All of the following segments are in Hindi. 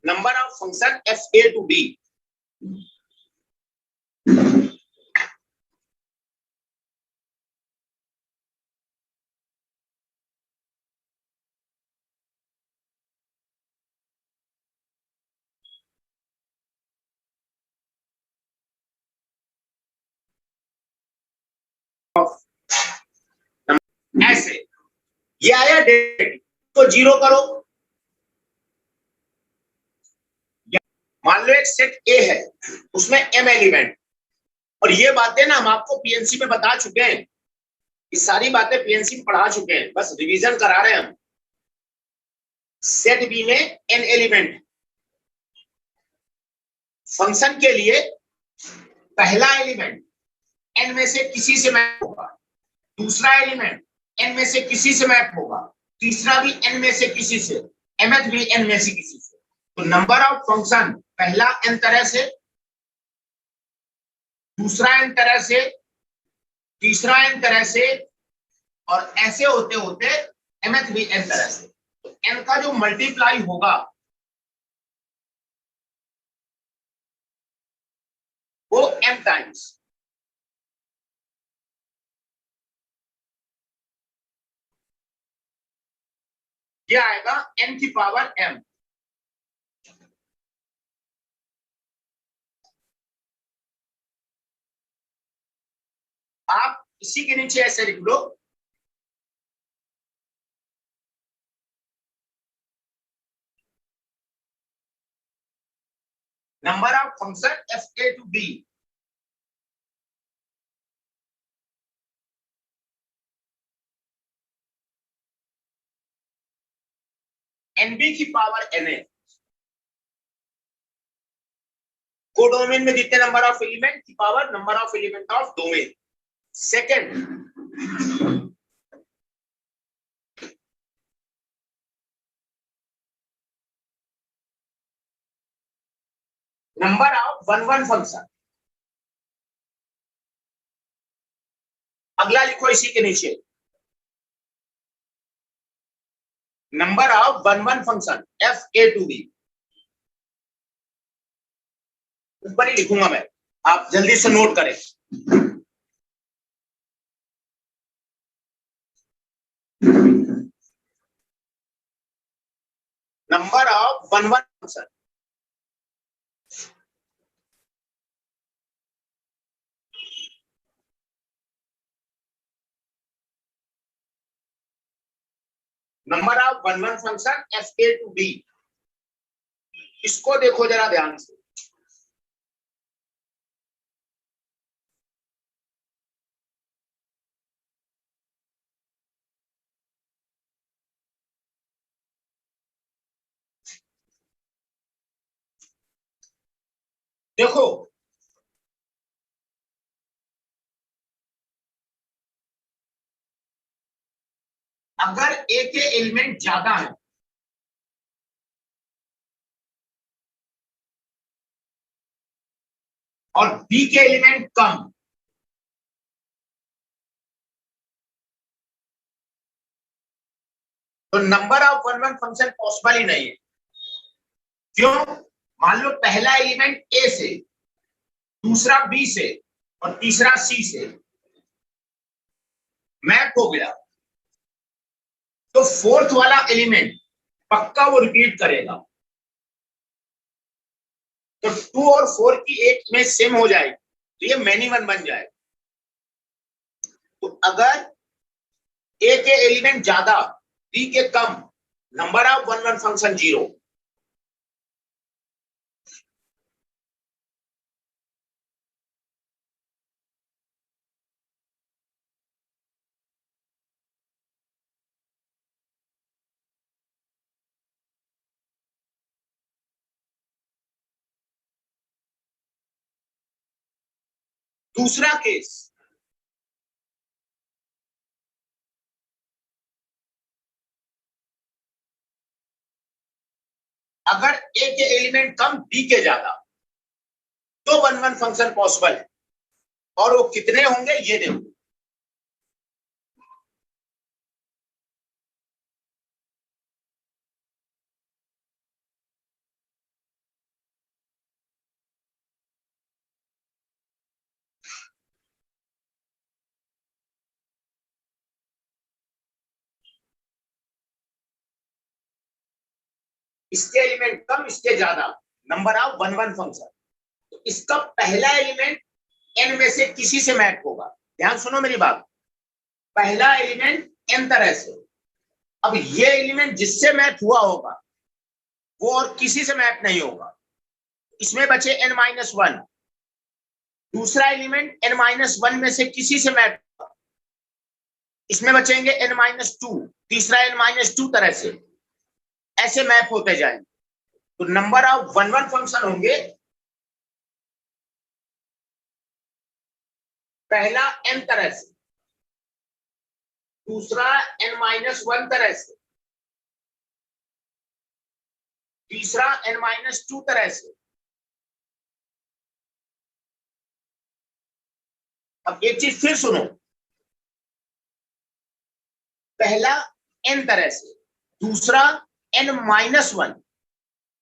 number of function f a to b. ऐसे ये आया डेट तो जीरो करो। मान लो एक सेट ए है उसमें m एलिमेंट, और ये बातें ना हम आपको पीएनसी में बता चुके हैं, ये सारी बातें पीएनसी में पढ़ा चुके हैं, बस रिवीजन करा रहे हैं हम। सेट बी में n एलिमेंट, फंक्शन के लिए पहला एलिमेंट n में से किसी से मैप होगा, दूसरा एलिमेंट n में से किसी से मैप होगा, तीसरा भी n में से किसी से, mth भी n में से किसी से। तो नंबर ऑफ फंक्शन पहला n तरह से, दूसरा n तरह से, तीसरा n तरह से, और ऐसे होते होते mth भी n तरह से। तो n का जो मल्टीप्लाई होगा वो m टाइम्स ये आएगा n की पावर m। आप इसी के नीचे ऐसे लिख लो, number of function F A to B, N B की पावर एन ए। कोडोमेन में जितने नंबर ऑफ एलिमेंट की power number of element of domain. Second, number of one one function. अगला लिखो इसी के नीचे, number of one one function F A to B. ऊपर ही लिखूंगा मैं, आप जल्दी से नोट करें। Number of one one function number of one one function F A to B. इसको देखो जरा ध्यान से, देखो अगर ए के एलिमेंट ज्यादा है और बी के एलिमेंट कम, तो number of one one function possible ही नहीं है। क्यों? मान लो पहला एलिमेंट ए से, दूसरा बी से और तीसरा सी से मैप हो गया, तो फोर्थ वाला एलिमेंट पक्का वो रिपीट करेगा। तो 2 और 4 की एक इमेज सेम हो जाएगी, तो ये मैनी वन बन जाए। तो अगर ए के एलिमेंट ज्यादा बी के कम, number of one one function 0। दूसरा केस, अगर ए के एलिमेंट कम बी के ज्यादा, तो वन वन फंक्शन पॉसिबल है। और वो कितने होंगे ये देखो, इसके एलिमेंट कम इसके ज्यादा, number of one one function. तो इसका पहला एलिमेंट n में से किसी से मैप होगा। ध्यान सुनो मेरी बात, पहला एलिमेंट n तरह से। अब ये एलिमेंट जिससे मैप हुआ होगा वो और किसी से मैप नहीं होगा, इसमें बचे n-1। दूसरा एलिमेंट n-1 में से किसी से मैप होगा, इसमें बचेंगे n-2। तीसरा n-2 तरह से, ऐसे मैप होते जाएंगे। तो number of one one function होंगे, पहला n तरह से, दूसरा n-1 तरह से, तीसरा n-2 तरह से। अब एक चीज फिर सुनो, पहला n तरह से, दूसरा n-1,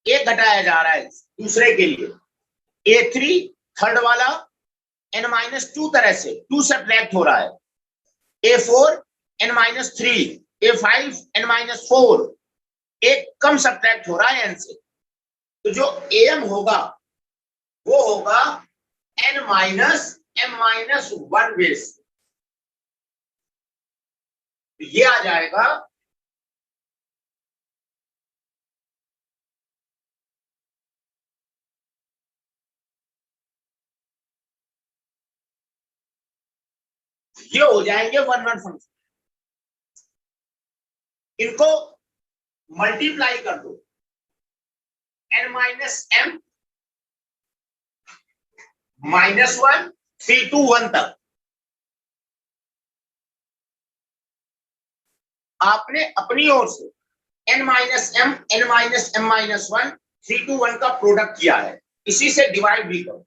एक घटाया जा रहा है दूसरे के लिए, A3 थर्ड वाला n-2 तरह से 2 सब्ट्रैक्ट हो रहा है, A4 n-3, A5 n-4, एक कम सब्ट्रैक्ट हो रहा है n से। तो जो am होगा वो होगा n-m-1 बेस। तो ये आ जाएगा ये हो जाएंगे वन वन फंक्शन। इनको मल्टीप्लाई कर दो, n-m -1 3 to 1 तक। आपने अपनी ओर से n-m n-m-1 3 to 1 का प्रोडक्ट किया है, इसी से डिवाइड भी करो।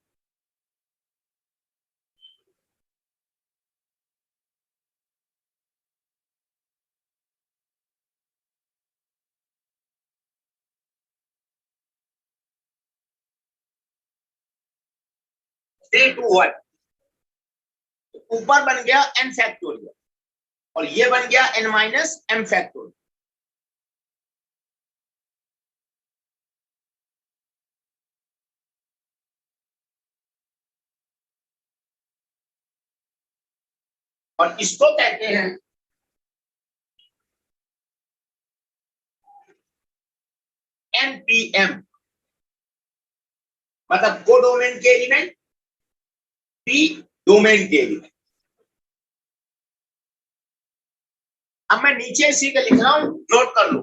ऊपर बन गया n फैक्टोरियल और ये बन गया n-m फैक्टोरियल। और इसको कहते हैं NPM, मतलब कोडोमेन के एलिमेंट, पी डोमेन के एलिमेंट। अब मैं नीचे इसी का लिख रहा हूं, नोट कर लो।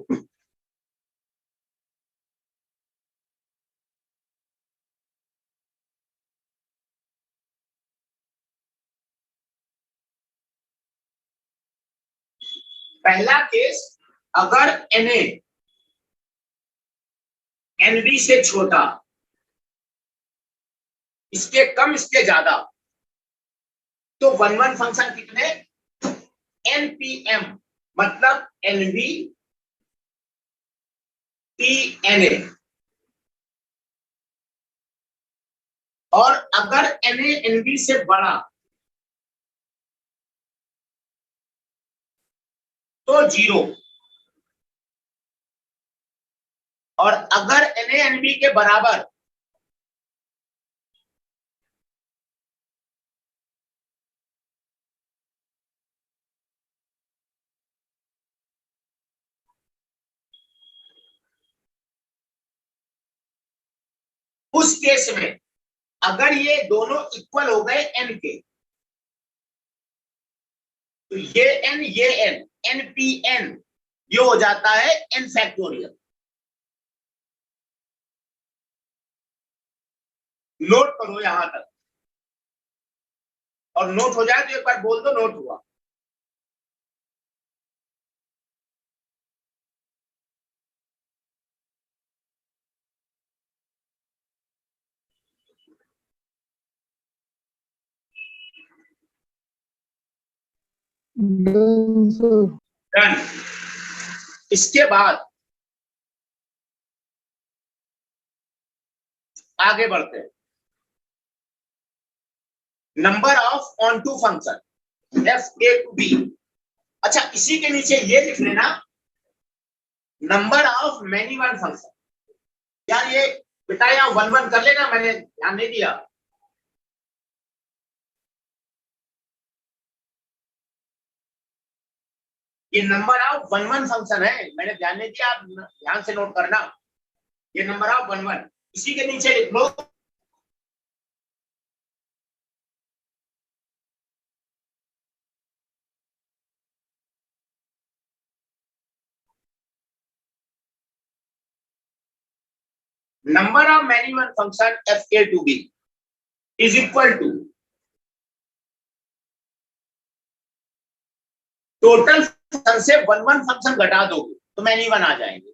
पहला केस, अगर Na Nb से छोटा, इसके कम इसके ज्यादा, तो वन वन फंक्शन कितने, NPM, मतलब NB PNA। और अगर Na NB से बड़ा तो 0, और अगर Na NB के बराबर उस केस में, अगर ये दोनों इक्वल हो गए n के, तो ये n NPN ये हो जाता है n फैक्टोरियल। नोट करो यहां तक, और नोट हो जाए तो एक बार बोल दो नोट हुआ। डन। इसके बाद आगे बढ़ते हैं, number of onto function FA to B। अच्छा, इसी के नीचे ये लिख लेना, number of many one function. यार ये बेटा यहाँ 1 1 कर लेना, मैंने ध्यान नहीं दिया। ये नंबर ऑफ 1 1 फंक्शन है, मैंने ध्यान नहीं दिया, आप ध्यान से नोट करना। ये नंबर ऑफ 1 1 इसी के नीचे लिख लो। Number of many one function F A to B is equal to total function से 1 1 फंक्शन घटा दोगे तो मैनी वन आ जाएंगे।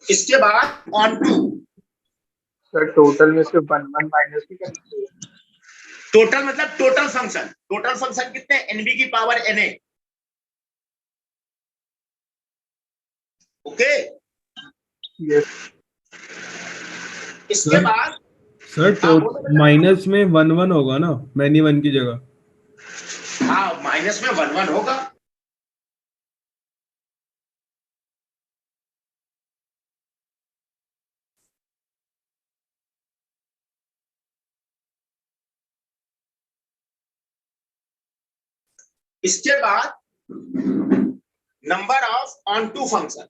इसके बाद ऑन टू सर टोटल में से 1 1 माइनस भी करना चाहिए। टोटल मतलब टोटल फंक्शन कितने, एनबी की power N A. Okay yes इसके बाद सर माइनस में 1 1 होगा ना, मैनी 1 की जगह। हाँ माइनस में 1 1 होगा। इसके बाद number of onto function,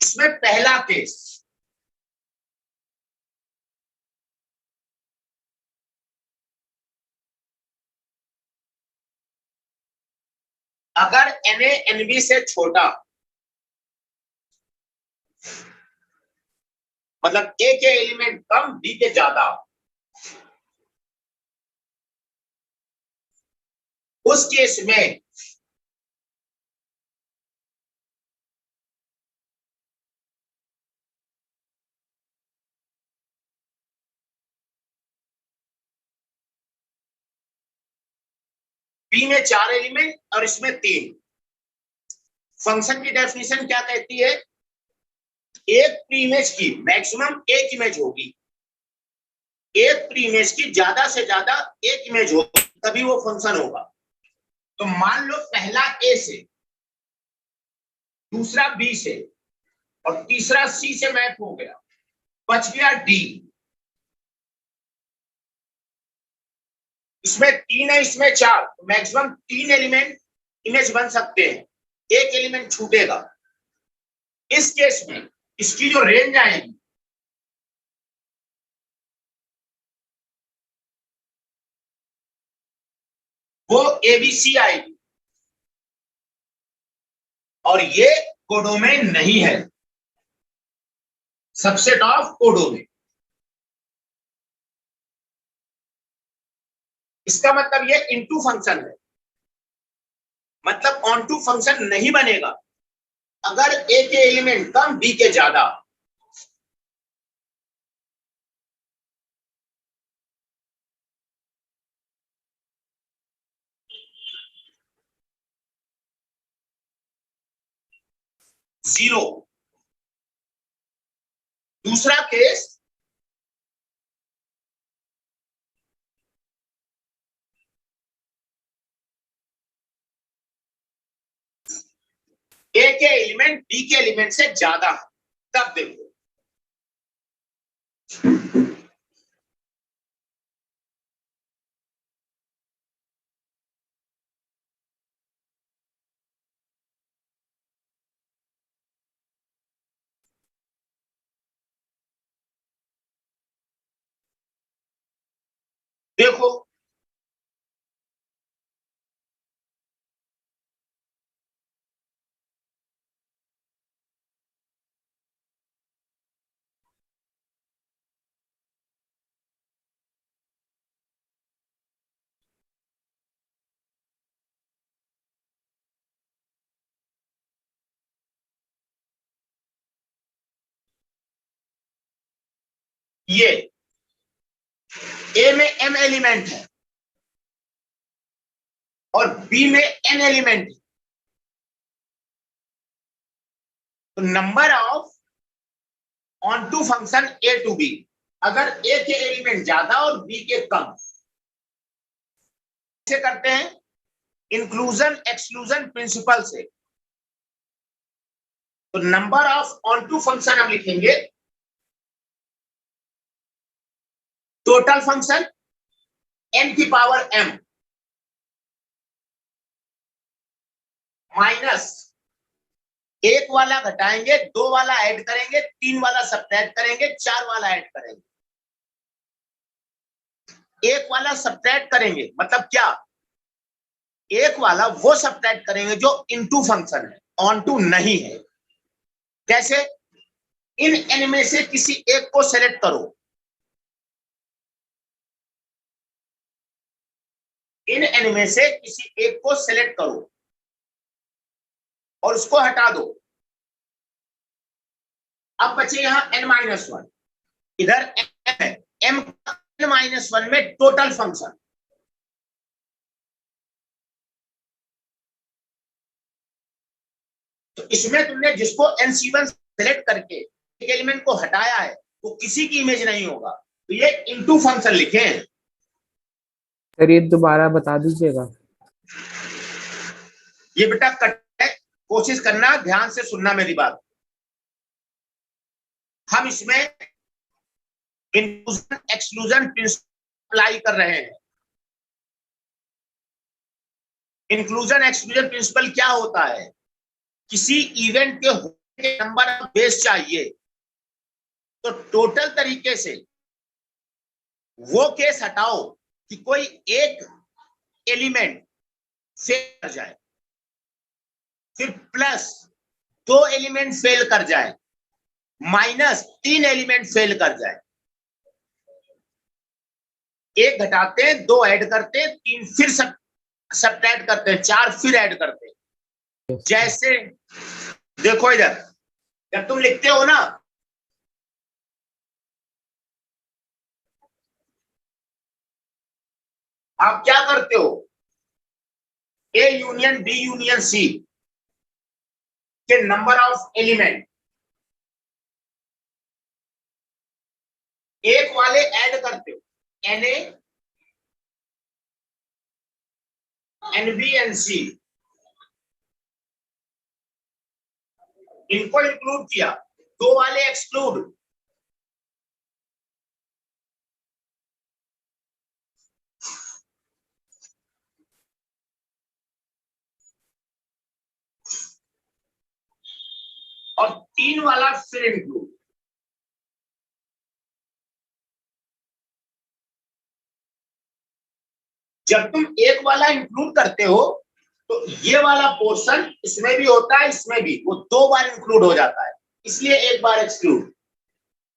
इसमें पहला केस अगर एन ए एन बी से छोटा, मतलब ए के एलिमेंट कम बी के ज्यादा, उस केस में बी में 4 एलिमेंट और इसमें 3। फंक्शन की डेफिनेशन क्या कहती है, एक प्री इमेज की मैक्सिमम एक इमेज होगी, एक प्री इमेज की ज्यादा से ज्यादा एक इमेज होगी, तभी वो फंक्शन होगा। तो मान लो पहला ए से, दूसरा बी से और तीसरा सी से मैप हो गया, बच गया डी। इसमें 3 है, इसमें 4, तो मैक्सिमम 3 एलिमेंट इमेज बन सकते हैं, एक एलिमेंट छूटेगा। इस केस में इसकी जो रेंज आएगी वो एबीसी आएगी, और ये कोडोमेन नहीं है, सबसेट ऑफ कोडोमेन। इसका मतलब ये इनटू फंक्शन है, मतलब ऑन टू फंक्शन नहीं बनेगा अगर ए के एलिमेंट कम बी के ज्यादा। जीरो। दूसरा केस, ए के एलिमेंट बी के एलिमेंट से ज्यादा, तब देखो। देखो ये ए में m एलिमेंट है और बी में n एलिमेंट है, तो number of onto function A to B, अगर ए के एलिमेंट ज्यादा और बी के कम, कैसे करते हैं? इंक्लूजन एक्सक्लूजन प्रिंसिपल से। तो number of onto function हम लिखेंगे टोटल फंक्शन n की पावर m माइनस एक वाला घटाएंगे, दो वाला ऐड करेंगे, तीन वाला सब्ट्रैक्ट करेंगे, चार वाला ऐड करेंगे। एक वाला सब्ट्रैक्ट करेंगे मतलब क्या? एक वाला वो सब्ट्रैक्ट करेंगे जो इनटू फंक्शन है, ऑन टू नहीं है। कैसे? इन n में से किसी एक को सेलेक्ट करो, इन n में से किसी एक को सेलेक्ट करो और उसको हटा दो। अब बचे यहां n-1, इधर m है, m n-1 में टोटल फंक्शन, तो इसमें तुमने जिसको nc1 सेलेक्ट करके एक एलिमेंट को हटाया है वो किसी की इमेज नहीं होगा, तो ये इनटू फंक्शन लिखे हैं। सर ये दोबारा बता दीजिएगा। ये बेटा कट है, कोशिश करना ध्यान से सुनना मेरी बात। हम इसमें इंक्लूजन एक्सक्लूजन प्रिंसिपल अप्लाई कर रहे हैं। इंक्लूजन एक्सक्लूजन प्रिंसिपल क्या होता है? किसी इवेंट के होने के नंबर ऑफ बेस चाहिए, तो टोटल तरीके से वो केस हटाओ कि कोई एक एलिमेंट फेल कर जाए, फिर प्लस दो एलिमेंट फेल कर जाए, माइनस तीन एलिमेंट फेल कर जाए। एक घटाते हैं, दो ऐड करते हैं, तीन फिर सब्ट्रैक्ट करते हैं, चार फिर ऐड करते हैं। जैसे देखो इधर जब तुम लिखते हो ना, आप क्या करते हो? A union B union C के नंबर ऑफ एलिमेंट एक वाले ऐड करते हो, Na, Nb, Nc, इनको इंक्लूड किया, दो वाले एक्सक्लूड, और तीन वाला फिर इंक्लूड। जब तुम एक वाला इंक्लूड करते हो तो ये वाला पोर्शन इसमें भी होता है, इसमें भी, वो दो बार इंक्लूड हो जाता है, इसलिए एक बार एक्सक्लूड।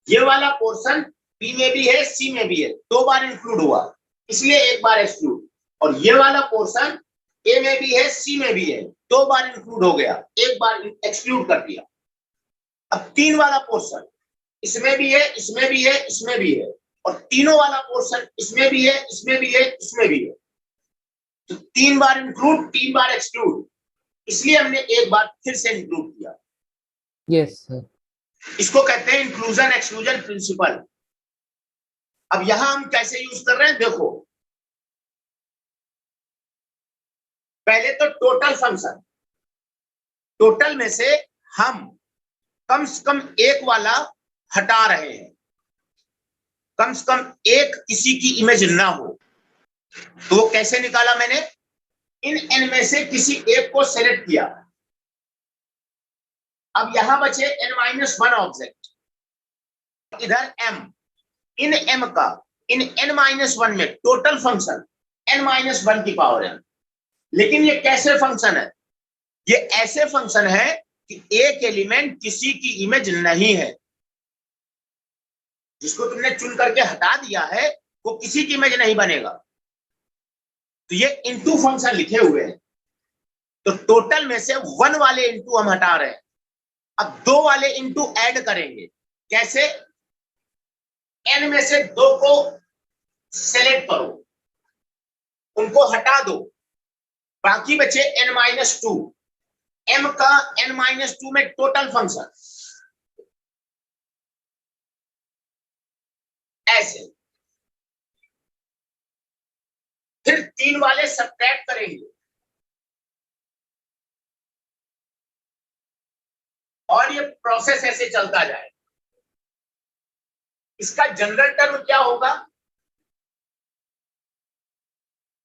ये वाला पोर्शन बी में भी है, सी में भी है, दो बार इंक्लूड हुआ, इसलिए एक बार एक्सक्लूड। और ये वाला पोर्शन ए में भी है, सी में भी है, दो बार इंक्लूड हो गया, एक बार एक्सक्लूड कर दिया। अब तीन वाला पोर्शन इसमें भी है, इसमें भी है, इसमें भी है, और तीनों वाला पोर्शन इसमें भी है, इसमें भी है, इसमें भी है, तो तीन बार इंक्लूड, तीन बार एक्सक्लूड, इसलिए हमने एक बार फिर से इंक्लूड किया। Yes sir. इसको कहते हैं इंक्लूजन एक्सक्लूजन प्रिंसिपल। अब यहां हम कैसे यूज कर रहे हैं देखो, पहले तो टोटल फंक्शन, टोटल में से हम कम से कम एक वाला हटा रहे हैं, कम से कम एक किसी की इमेज ना हो, तो वो कैसे निकाला मैंने? इन n में से किसी एक को सेलेक्ट किया। अब यहां बचे n-1 ऑब्जेक्ट, इधर m, इन m का इन n-1 में टोटल फंक्शन n-1 की पावर m। लेकिन ये कैसे फंक्शन है? ये ऐसे फंक्शन है कि एक एलिमेंट किसी की इमेज नहीं है, जिसको तुमने चुन करके हटा दिया है वो किसी की इमेज नहीं बनेगा, तो ये इनटू फंक्शन लिखे हुए हैं। तो टोटल में से वन वाले इनटू हम हटा रहे हैं, अब दो वाले इनटू ऐड करेंगे। कैसे? n में से 2 को सेलेक्ट करो, उनको हटा दो, बाकी बचे n-2। m का n-2 में टोटल फंक्शन ऐसे, फिर 3 वाले सब्ट्रैक्ट करेंगे और ये प्रोसेस ऐसे चलता जाए। इसका जनरल टर्म क्या होगा?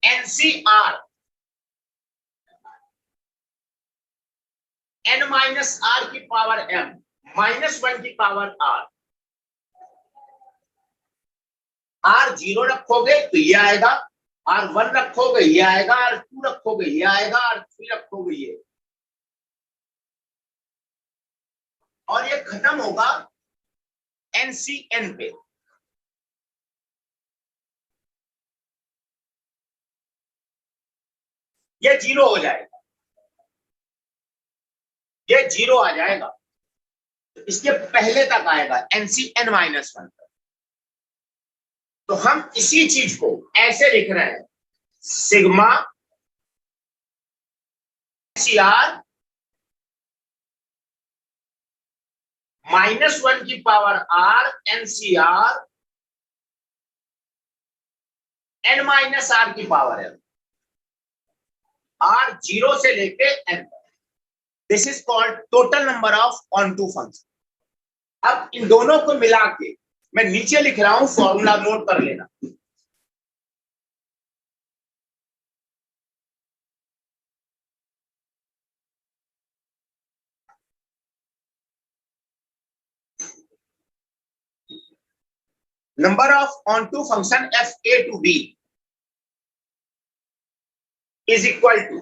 NCR n-r की पावर m -1 की पावर r। r0 रखोगे तो ये आएगा, r1 रखोगे ये आएगा, r2 रखोगे ये आएगा, r3 रखोगे ये, और ये खत्म होगा NCN पे। ये 0 हो जाएगा, ये 0 आ जाएगा, तो इसके पहले तक आएगा NCN-1। तो हम इसी चीज को ऐसे लिख रहे हैं, सिग्मा NCR -1 की पावर r NCR n-r की पावर m, r 0 से लेके n। This is called total number of onto function. अब इन दोनों को मिला के मैं नीचे लिख रहा हूं, फॉर्मूला नोट कर लेना। Number of onto function fa to b is equal to,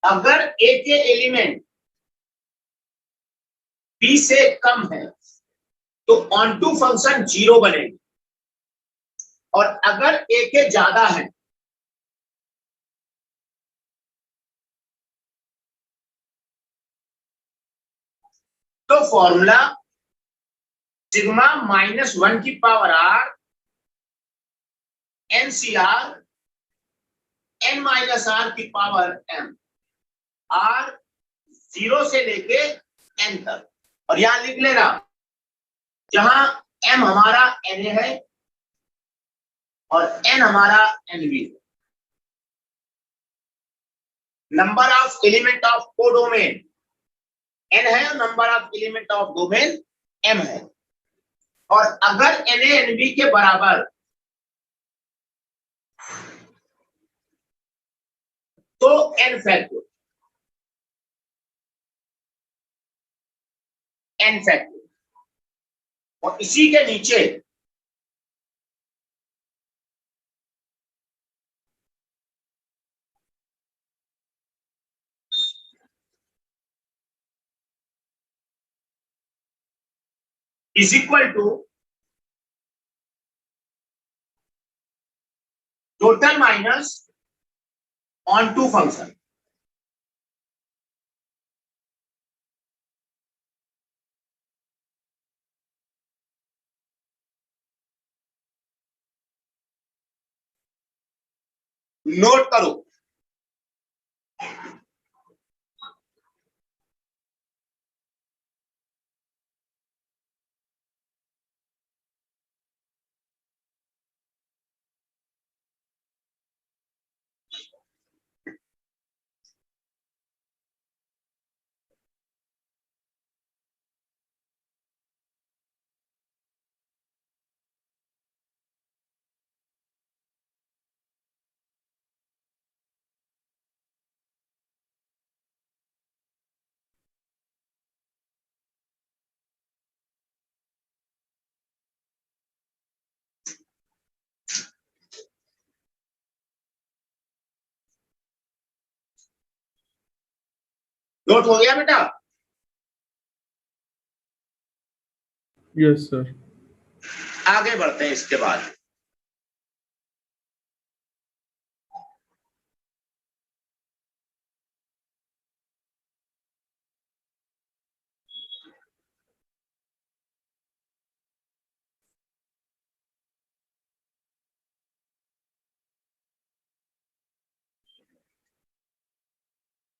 अगर a के एलिमेंट b से कम है तो ऑन टू फंक्शन 0 बनेगी, और अगर a के ज्यादा है तो फॉर्मूला सिग्मा -1 की पावर r NCR n-r की पावर m, r 0 से लेके n तक। और यहां लिख लेना, जहां m हमारा Na है और n हमारा Nb है। Number of element of codomain n है और number of element of domain m है। और अगर Na Nb के बराबर तो n फैक्टर, और इसी के नीचे is equal to total minus onto function. Note करो, नोट हो गया बेटा? Yes sir. आगे बढ़ते हैं इसके बाद।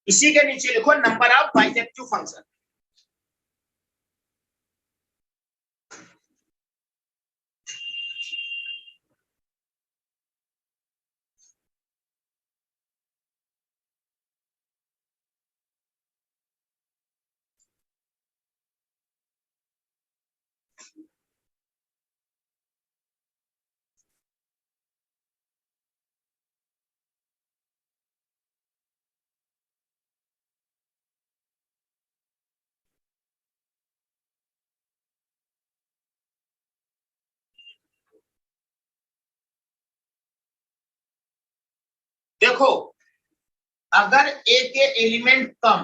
इसी के नीचे लिखो नंबर ऑफ बाइजेक्टिव फंक्शन। देखो, अगर ए के एलिमेंट कम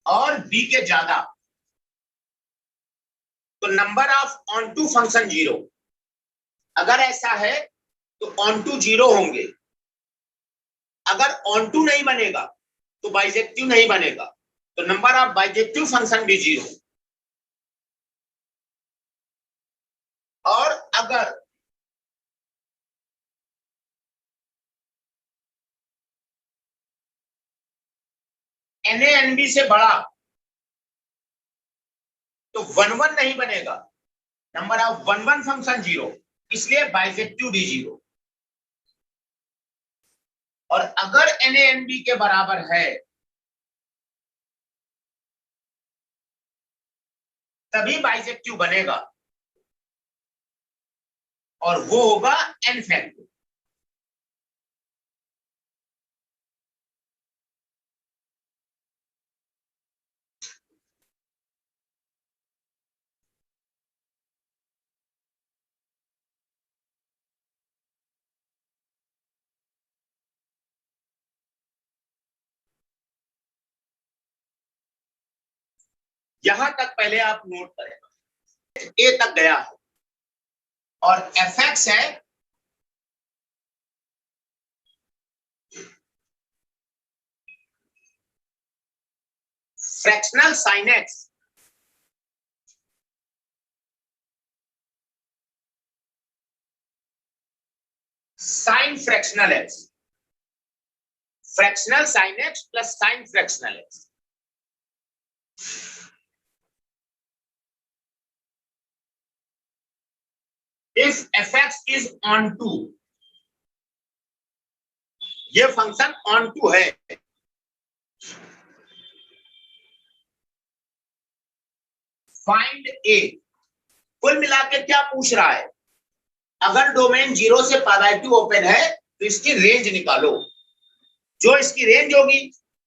और बी के ज्यादा तो number of onto function 0। अगर ऐसा है तो ऑन टू 0 होंगे। अगर ऑन टू नहीं बनेगा तो बाइजेक्टिव नहीं बनेगा, तो नंबर ऑफ बाइजेक्टिव फंक्शन भी 0। और अगर NA-NB से बड़ा तो 1-1 नहीं बनेगा, नंबर ऑफ 1-1 फंक्शन 0, इसलिए बाइजेक्टिव भी 0। और अगर NA-NB के बराबर है तभी बाइजेक्टिव बनेगा, और वो होगा n फैक्टर। यहां तक पहले आप नोट करें, ए तक गया है और fx है fractional sine x, sine fractional x, fractional sine x plus sine fractional x। If fx is on to, ये फंक्शन ऑन टू है, फाइंड ए। कुल मिला के क्या पूछ रहा है, अगर डोमेन 0 से π/2 ओपन है तो इसकी रेंज निकालो। जो इसकी रेंज होगी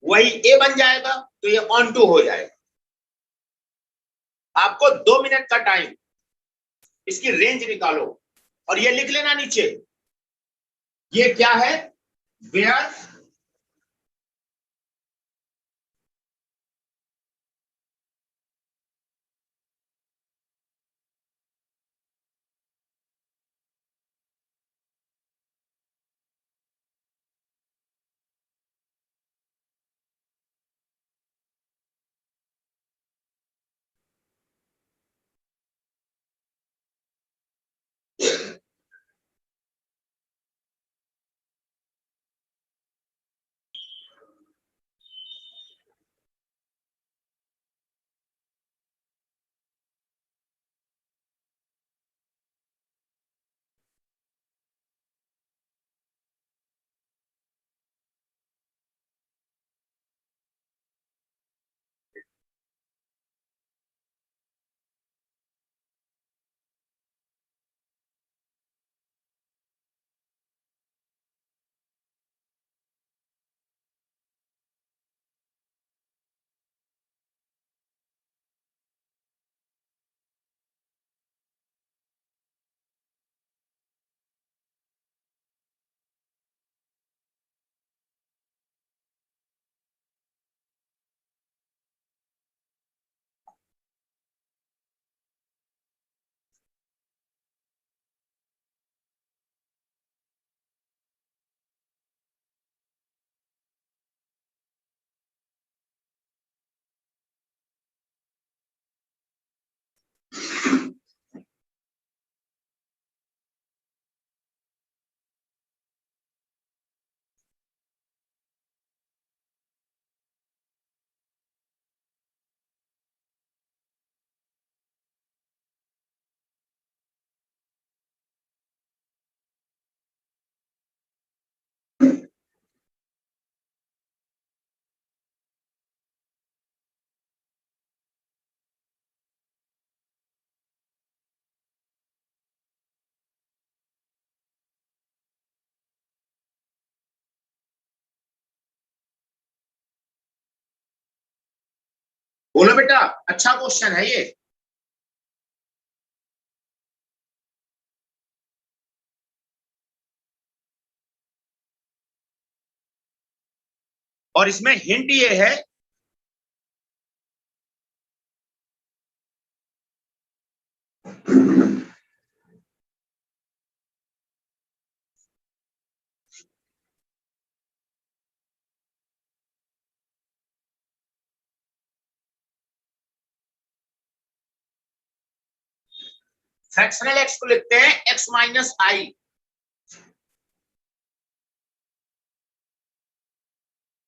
वही ए बन जाएगा, तो ये ऑन टू हो जाएगा। आपको 2 मिनट का टाइम, इसकी रेंज निकालो और ये लिख लेना नीचे, ये क्या है, वेयर बोलो बेटा, अच्छा क्वेश्चन है ये। और इसमें हिंट ये है फ्रैक्शनल एक्स को लिखते हैं एक्स माइनस आई।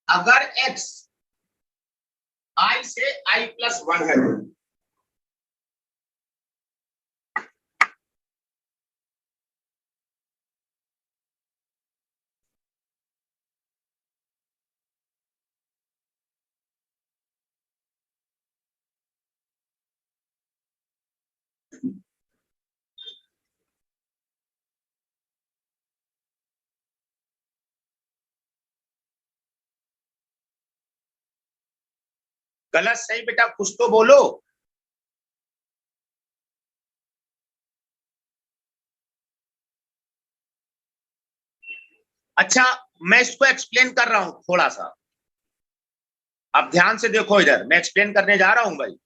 अगर एक्स आई से आई प्लस 1 है गलत सही बेटा कुछ तो बोलो। अच्छा मैं इसको एक्सप्लेन कर रहा हूं थोड़ा सा, अब ध्यान से देखो इधर, मैं एक्सप्लेन करने जा रहा हूं भाई।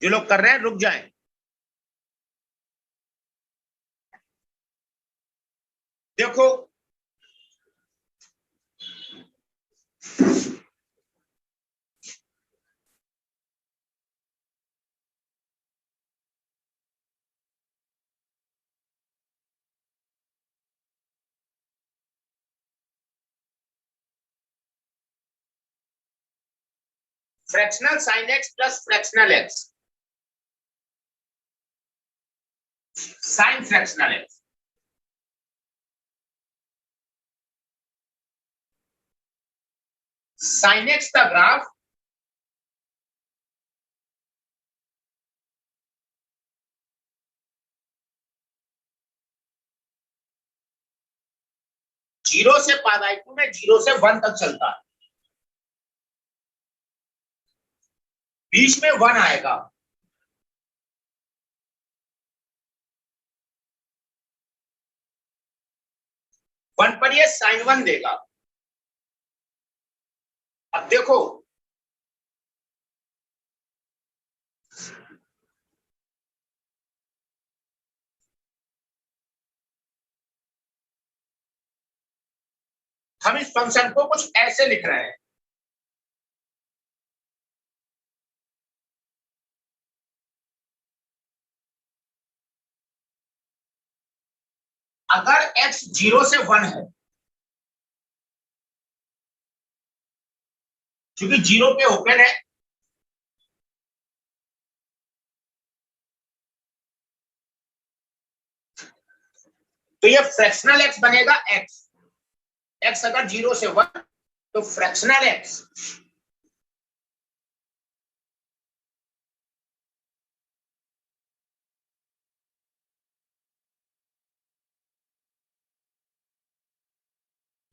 जो लोग कर रहे हैं रुक जाएं। देखो fractional sine x plus fractional x, sine fractional x, sine x का ग्राफ जीरो से π/2 में 0 से 1 तक चलता है, बीच में 1 आएगा। वन पर ये साइन 1 देगा। अब देखो हम इस फंक्शन को कुछ ऐसे लिख रहे हैं, अगर x 0 से 1 है, क्योंकि 0 पे ओपन है, तो ये फ्रैक्शनल x बनेगा x। x अगर 0 से 1 तो फ्रैक्शनल x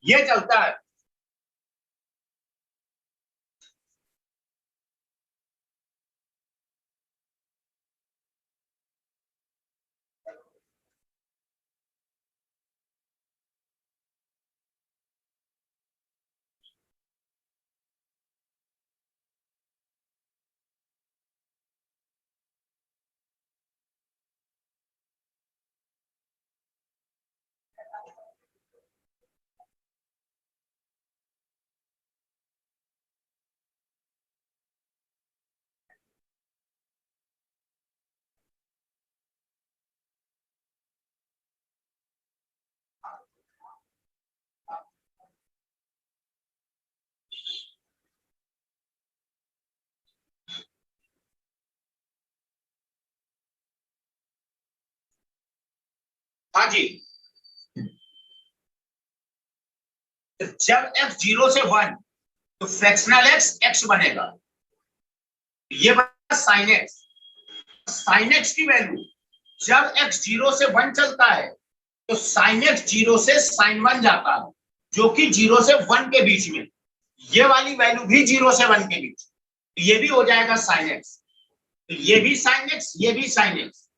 ये चलता है। हाँ जी, तो जब x 0 से 1 तो फ्रैक्शनल x बनेगा, ये बना साइन x। साइन x की वैल्यू जब x 0 से 1 चलता है तो साइन x 0 से साइन 1 जाता है, जो कि 0 से 1 के बीच में, ये वाली वैल्यू भी 0 से 1 के बीच। ये भी हो जाएगा साइन एक्स, तो ये भी साइन एक्स, ये भी साइन एक्स,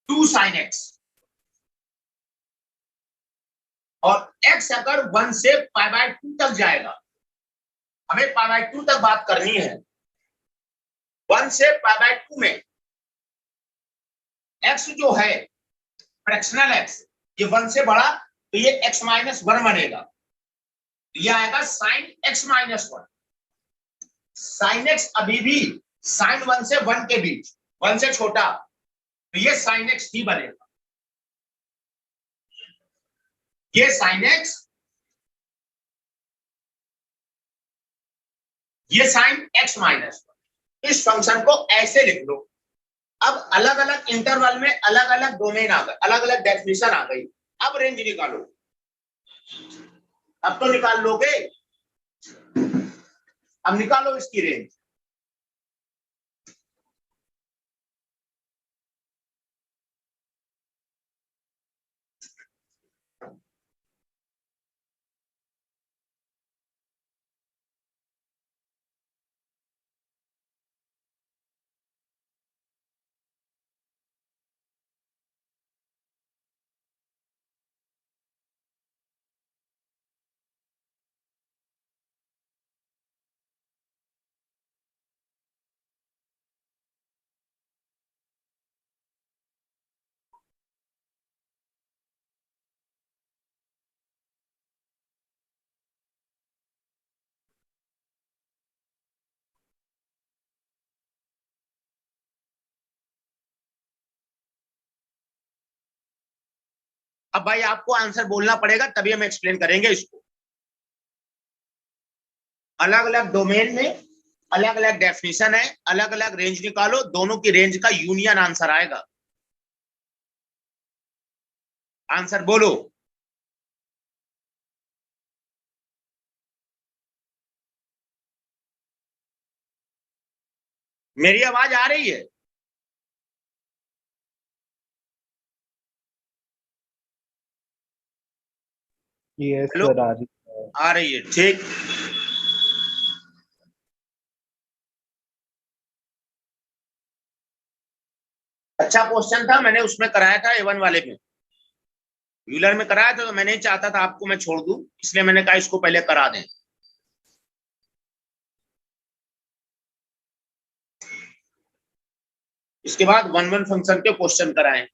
2 साइन एक्स। और x अगर 1 से π/2 तक जाएगा, हमें π/2 तक बात करनी है, 1 से π/2 में x जो है फ्रैक्शनल x, ये 1 से बड़ा, तो ये x-1 बनेगा, ये आएगा साइन x-1। साइन x अभी भी साइन 1 से 1 के बीच, 1 से छोटा, तो ये साइन x ही बनेगा, ये साइन x, ये साइन x-1। इस फंक्शन को ऐसे लिख लो। अब अलग अलग इंटरवल में अलग अलग डोमेन आ गए, अलग अलग डेफिनेशन आ गई। अब रेंज निकालो, अब तो निकाल लोगे, अब निकालो इसकी रेंज। अब भाई आपको आंसर बोलना पड़ेगा, तभी हम एक्सप्लेन करेंगे इसको। अलग अलग डोमेन में अलग अलग डेफिनेशन है, अलग अलग रेंज निकालो, दोनों की रेंज का यूनियन आंसर आएगा। आंसर बोलो। मेरी आवाज आ रही है? यस हेलो, सर, आ रही है। आ रही है, ठीक। अच्छा क्वेश्चन था, मैंने उसमें कराया था A1 वाले में, यूलर में कराया था, तो मैं नहीं चाहता था आपको मैं छोड़ दूं, इसलिए मैंने कहा इसको पहले करा दें। इसके बाद 1-1 फंक्शन के क्वेश्चन कराएं।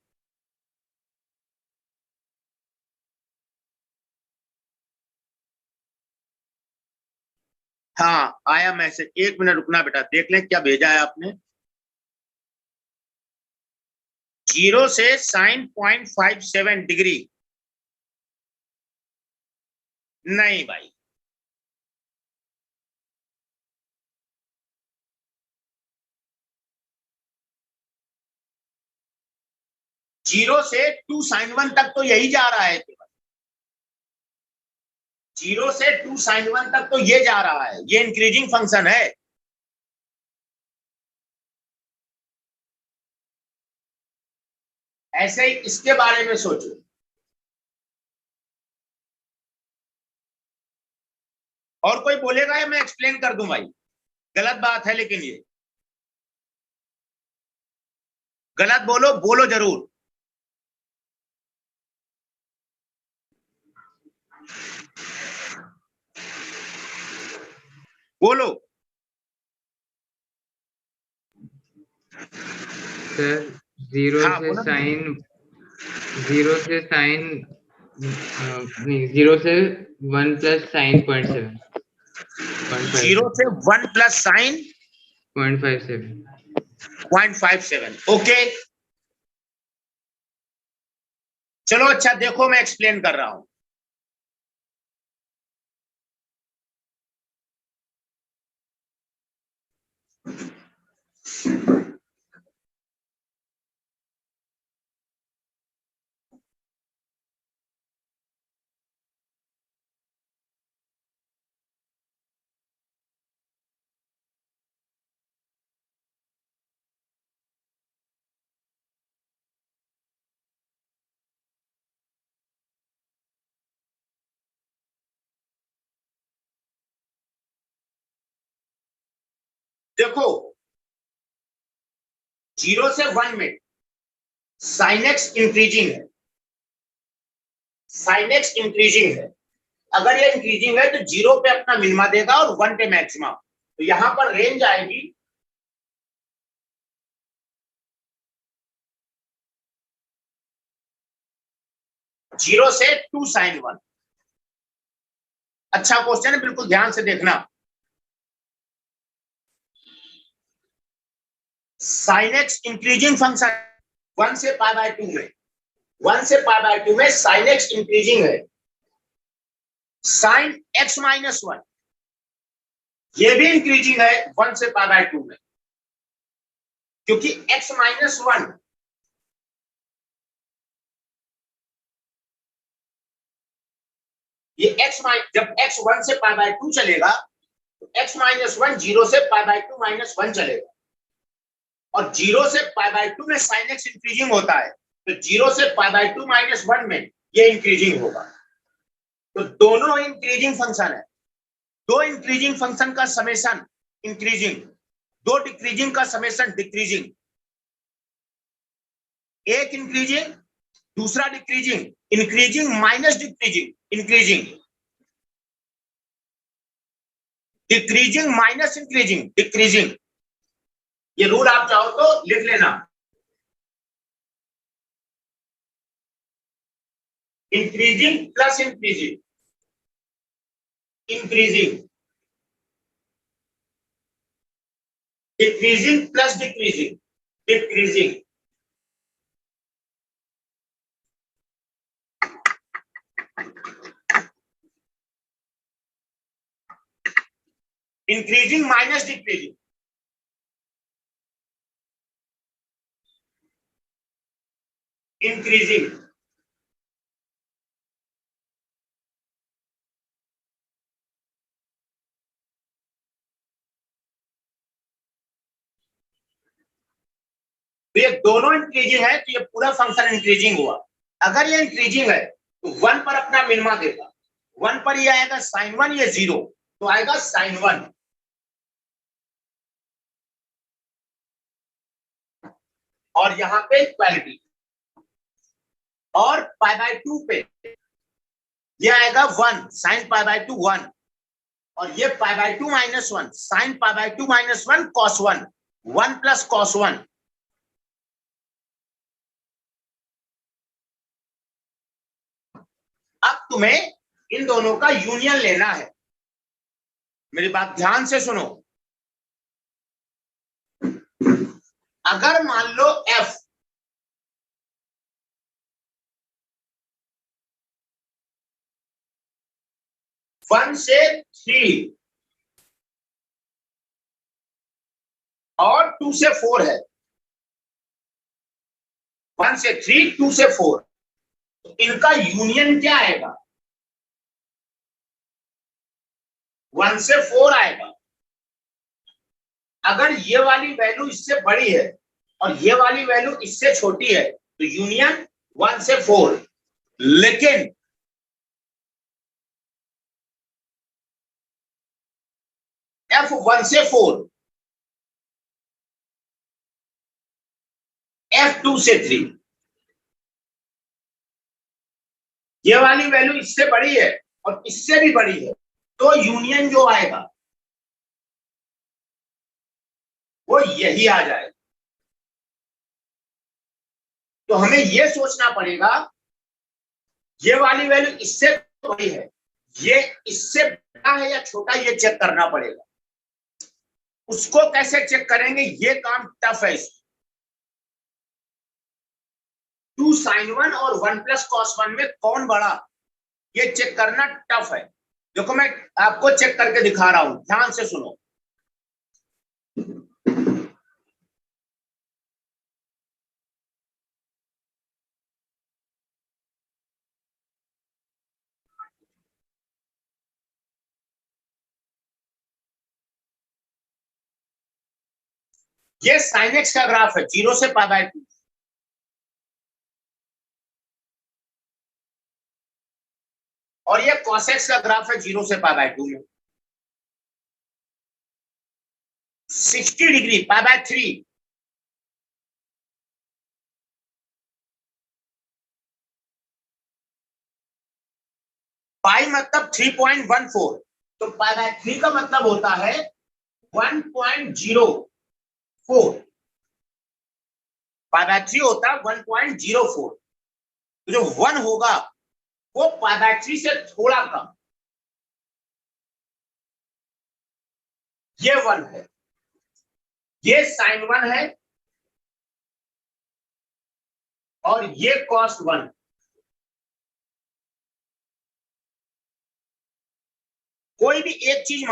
हाँ आया मैसेज, 1 मिनट रुकना बेटा, देख लें क्या भेजा है आपने। 0 से साइन 0.57 डिग्री, नहीं भाई, जीरो से 2 साइन 1 तक तो यही जा रहा है केवल, 0 से 2 साइन 1 तक तो ये जा रहा है, ये इंक्रीजिंग फंक्शन है। ऐसे ही इसके बारे में सोचो। और कोई बोलेगा या मैं एक्सप्लेन कर दूं भाई? गलत बात है लेकिन ये गलत, बोलो बोलो जरूर। बोलो। सर जीरो हाँ से बोलो। साइन जीरो से साइन नहीं, 0 से 1 + sin 0.7 0 से 1 प्लस साइन 0.57 0.57। ओके चलो, अच्छा देखो मैं एक्सप्लेन कर रहा हूं। देखो 0 से 1 में sin x इंक्रीजिंग है, sin x इंक्रीजिंग है। अगर ये इंक्रीजिंग है तो 0 पे अपना मिनिमा देगा और 1 पे मैक्सिमम। तो यहां पर रेंज आएगी 0 से 2 sin 1। अच्छा क्वेश्चन है, बिल्कुल ध्यान से देखना। sin x इंक्रीजिंग फंक्शन 1 से π/2 में, 1 से π/2 में sin x इंक्रीजिंग है। sin x माइनस 1 ये भी इंक्रीजिंग है 1 से π/2 में, क्योंकि x माइनस 1 ये जब x 1 से π/2 चलेगा तो x माइनस 1 0 से π/2 माइनस 1 चलेगा, और 0 से π/2 में sin x इंक्रीजिंग होता है, तो 0 से π/2 माइनस 1 में ये इंक्रीजिंग होगा। तो दोनों इंक्रीजिंग फंक्शन है। दो इंक्रीजिंग फंक्शन का समेशन इंक्रीजिंग, दो डिक्रीजिंग का समेशन डिक्रीजिंग। एक इंक्रीजिंग दूसरा decreasing, increasing minus decreasing increasing, decreasing minus increasing decreasing. ये रूल आप चाहो तो लिख लेना। Increasing plus increasing increasing, decreasing plus decreasing decreasing. Increasing minus decreasing, increasing. तो ये दोनों इंक्रीजिंग है, तो ये पूरा फंक्शन इंक्रीजिंग हुआ। अगर ये इंक्रीजिंग है तो 1 पर अपना मिनिमा देगा, 1 पर ये आएगा sin 1, ये 0 तो आएगा sin 1। और यहां पे इक्वालिटी, और π/2 पे ये आएगा 1 sin π/2 1, और ये π/2 minus 1 sin π/2 minus 1 cos 1, 1 plus cos 1। अब तुम्हें इन दोनों का यूनियन लेना है। मेरी बात ध्यान से सुनो। अगर मान लो f 1 से 3 और 2 से 4 है, 1 से 3 2 से 4, तो इनका यूनियन क्या आएगा? 1 से 4 आएगा। अगर ये वाली वैल्यू इससे बड़ी है और ये वाली वैल्यू इससे छोटी है तो यूनियन 1 से 4। लेकिन f 1 से 4, f 2 से 3, ये वाली वैल्यू इससे बड़ी है और इससे भी बड़ी है, तो यूनियन जो आएगा वो यही आ जाएगा। तो हमें ये सोचना पड़ेगा ये वाली वैल्यू इससे बड़ी है, ये इससे बड़ा है या छोटा, ये चेक करना पड़ेगा। उसको कैसे चेक करेंगे, ये काम टफ है। 2 sin 1 और 1 प्लस cos 1 में कौन बड़ा, ये चेक करना टफ है। देखो मैं आपको चेक करके दिखा रहा हूं, ध्यान से सुनो। ये sin x का ग्राफ है 0 से π/2, और ये cos x का ग्राफ है 0 से π/2 में। 60 डिग्री पाई बाय 3, पाई मतलब 3.14, तो पाई बाय 3 का मतलब होता है 1.04, पाई बाय 3 होता है 1.04, तो जो 1 होगा वो पाई बाय 3 से थोड़ा कम, ये 1 है, ये sin 1 है और ये cos 1। कोई भी एक चीज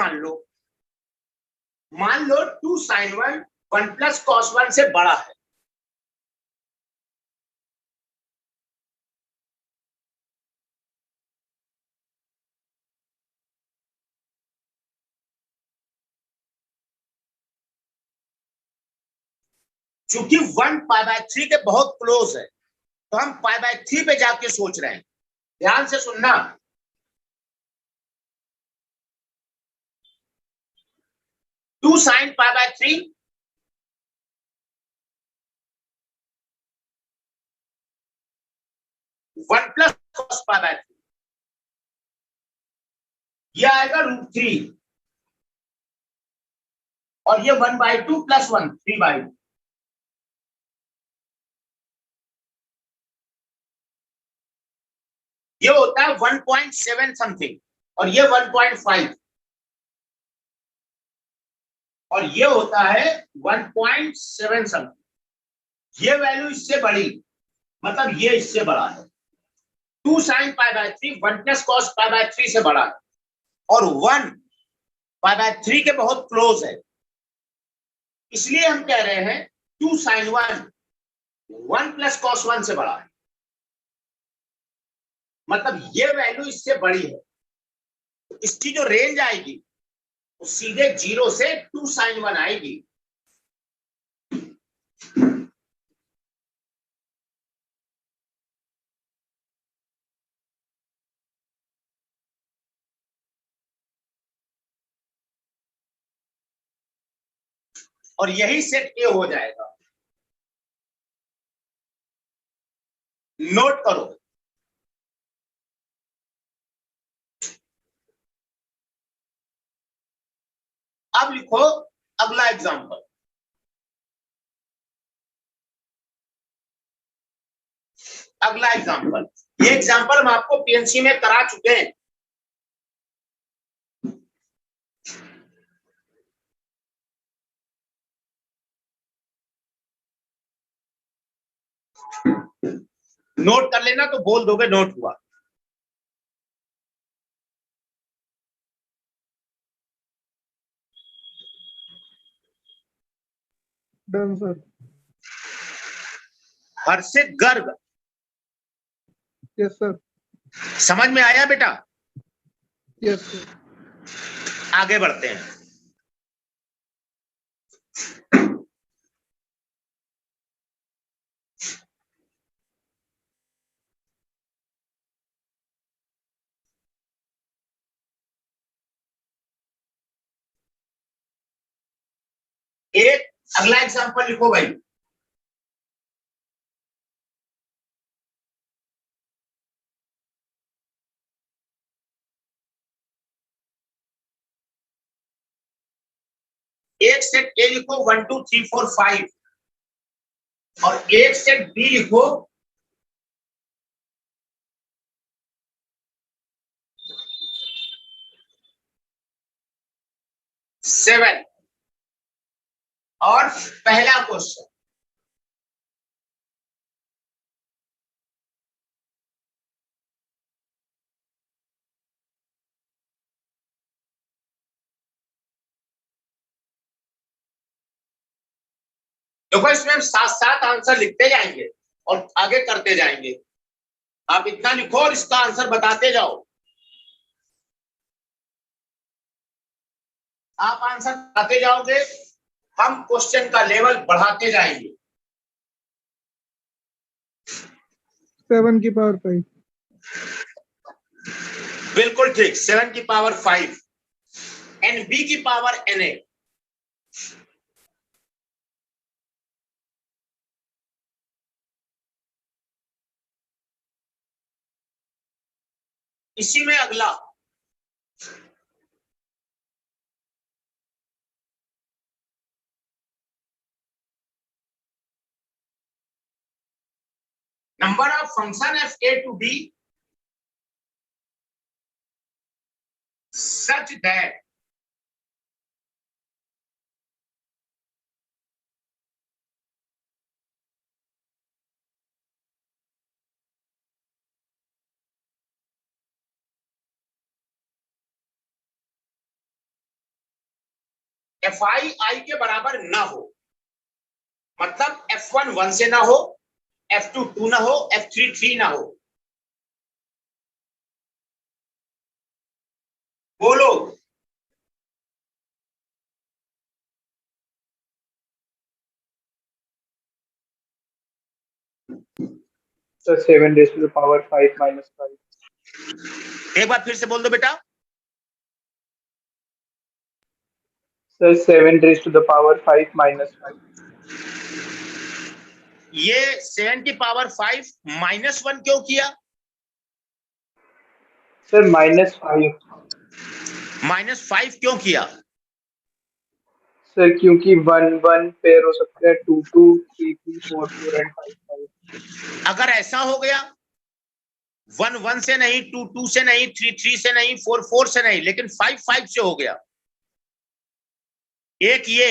मान लो 2 sin 1 1 प्लस cos 1 से बड़ा है, चूंकि 1 पाई बाय 3 के बहुत क्लोज है तो हम पाई बाय 3 पे जाके सोच रहे हैं। ध्यान से सुनना, 2 sin pi by 3 1 plus cos pi by 3, ये आएगा √3 और ये 1/2 प्लस 1 3/2, ये होता है 1.7 समथिंग और ये 1.5 और ये होता है 1.7 समथिंग। ये वैल्यू इससे बड़ी मतलब ये इससे बड़ा है। 2 sin pi by 3 1 plus cos pi by 3 से बड़ा है और 1 पाई बाय 3 के बहुत क्लोज है, इसलिए हम कह रहे हैं 2 sin 1 1 प्लस cos 1 से बड़ा है, मतलब ये वैल्यू इससे बड़ी है। तो इसकी जो रेंज आएगी वो सीधे 0 से 2 sin 1 आएगी। और यही सेट ए हो जाएगा, नोट करो। अब लिखो अगला एग्जांपल। अगला एग्जांपल, ये एग्जांपल हम आपको पीएनसी में करा चुके हैं। नोट कर लेना तो बोल दोगे नोट हुआ। Done sir. Harshit Garg, yes sir. समझ में आया बेटा? Yes sir. आगे बढ़ते हैं। एक अगला एग्जांपल लिखो भाई। एक सेट ए लिखो 1 2 3 4 5 और एक सेट बी लिखो 7। और पहला क्वेश्चन, देखो इसमें हम साथ साथ आंसर लिखते जाएंगे और आगे करते जाएंगे। आप इतना लिखो और इसका आंसर बताते जाओ। आप आंसर बताते जाओगे, हम क्वेश्चन का लेवल बढ़ाते जाएंगे। 7 की पावर 5। बिल्कुल ठीक, 7 की पावर 5 एन बी की पावर एन ए। इसी में अगला number of function of a to b such that fi I के बराबर ना हो, मतलब f1 1 से ना हो, f2 2 ना हो, f3 3 ना हो। बोलो। Sir 7 raised to the power 5 minus 5। एक बार फिर से बोल दो बेटा। Sir 7 raised to the power 5 minus 5। ये 7 की पावर 5 -1 क्यों किया? सर -5। -5 क्यों किया? सर क्योंकि 1 1 पेयर हो सकता है, 2 2 3 3 4 4 एंड 5 5। अगर ऐसा हो गया 1 1 से नहीं, 2 2 से नहीं, 3 3 से नहीं, 4 4 से नहीं, लेकिन 5 5 से हो गया। एक ये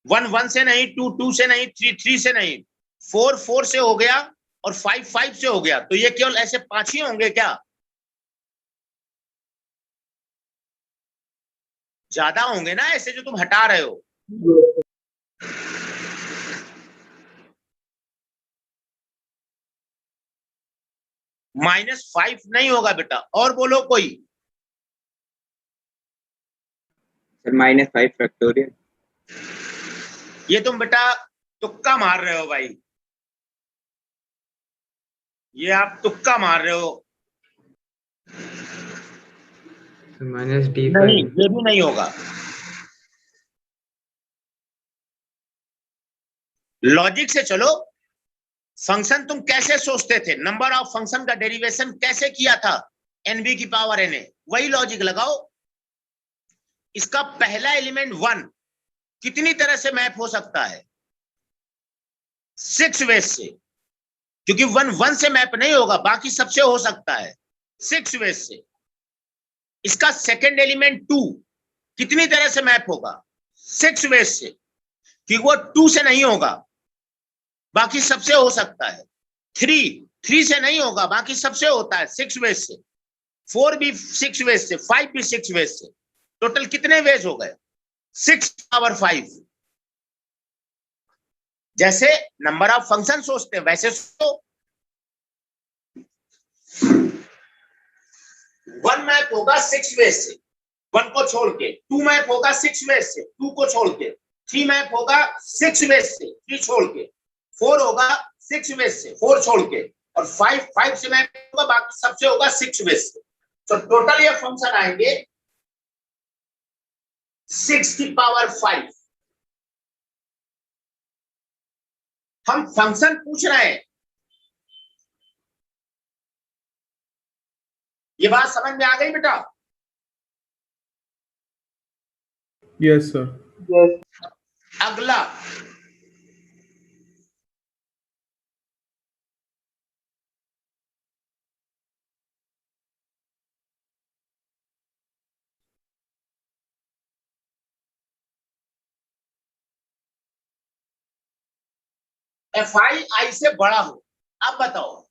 1 1 से नहीं, 2 2 से नहीं, 3 3 से नहीं, 4 4 से हो गया और 5 5 से हो गया, तो ये केवल ऐसे 5 ही होंगे क्या? ज्यादा होंगे ना ऐसे जो तुम हटा रहे हो। -5 नहीं होगा बेटा। और बोलो कोई। Sir -5 factorial. ये तुम बेटा तुक्का मार रहे हो भाई, ये आप तुक्का मार रहे हो। -d5 नहीं, ये भी नहीं होगा। लॉजिक से चलो। फंक्शन तुम कैसे सोचते थे? नंबर ऑफ फंक्शन का डेरिवेशन कैसे किया था? nb की पावर na, वही लॉजिक लगाओ। इसका पहला एलिमेंट 1 कितनी तरह से मैप हो सकता है? 6 वेज से, क्योंकि 1 1 से मैप नहीं होगा, बाकी सबसे हो सकता है 6 वेज से। इसका सेकंड एलिमेंट 2 कितनी तरह से मैप होगा? 6 वेज से, क्योंकि वो 2 से नहीं होगा, बाकी सबसे हो सकता है। 3 से नहीं होगा, बाकी सबसे होता है 6 वेज से। 4 भी 6 वेज से, 5 भी 6 वेज से। टोटल कितने वेज हो गए? 6 पावर 5। जैसे नंबर ऑफ फंक्शन सोचते हैं वैसे सोचो। 1 मैप होगा 6 वेज से, 1 को छोड़ के। 2 मैप होगा 6 वेज से, 2 को छोड़ के। 3 मैप होगा 6 वेज से, 3 छोड़ के। 4 होगा 6 वेज से, 4 छोड़ के। और 5 से मैप होगा, बाकी सबसे होगा 6 वेज से। तो टोटल ये फंक्शन आएंगे 6 की पावर 5। हम फंक्शन पूछ रहे हैं। ये बात समझ में आ गई बेटा? Yes sir. यस। अगला fi i से बड़ा हो। अब बताओ।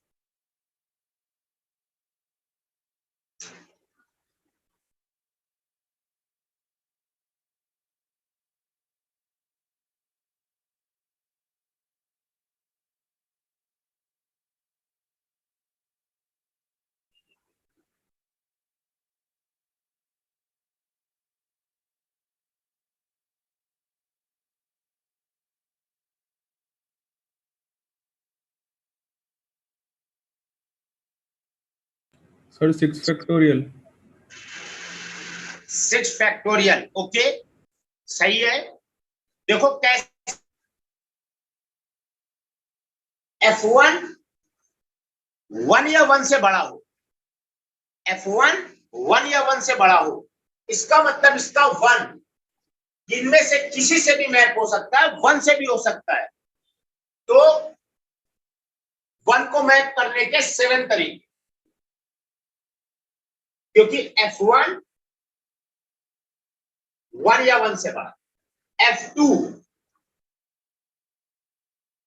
Sir 6 factorial. 6 फैक्टोरियल। ओके, सही है। देखो कैसे f1 1 या 1 से बड़ा हो, F1 1 या 1 से बड़ा हो, इसका मतलब इसका 1 इनमें से किसी से भी मैप हो सकता है, 1 से भी हो सकता है। तो 1 को मैप करने के 7 तरीके, क्योंकि F1 1 या 1 से बड़ा, F2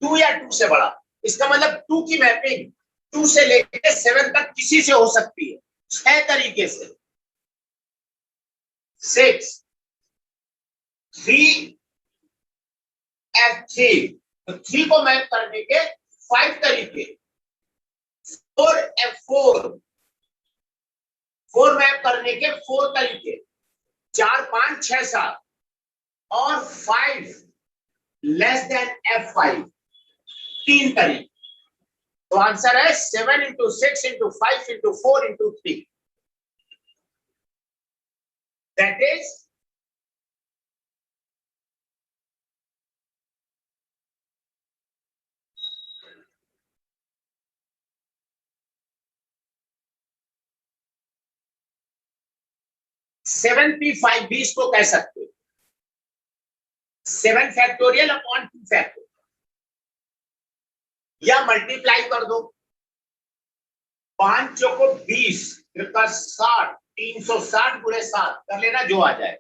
2 या 2 से बड़ा, इसका मतलब 2 की मैपिंग 2 से लेकर 7 तक किसी से हो सकती है 6 तरीके से। 6 3 F3, तो 3 को मैप करने के 5 तरीके। 4 F4, 4 मैप करने के 4 तरीके, 4 5 6 7, और 5 लेस देन F5 3 तरीके। तो आंसर है 7 into 6 into 5 into 4 into 3, that is 7p5b इसको कह सकते हो 7 फैक्टोरियल अपॉन 2 फैक्टोरियल, या मल्टीप्लाई कर दो 5 चौको 20 60 360 गुणे 7 कर लेना जो आ जाए,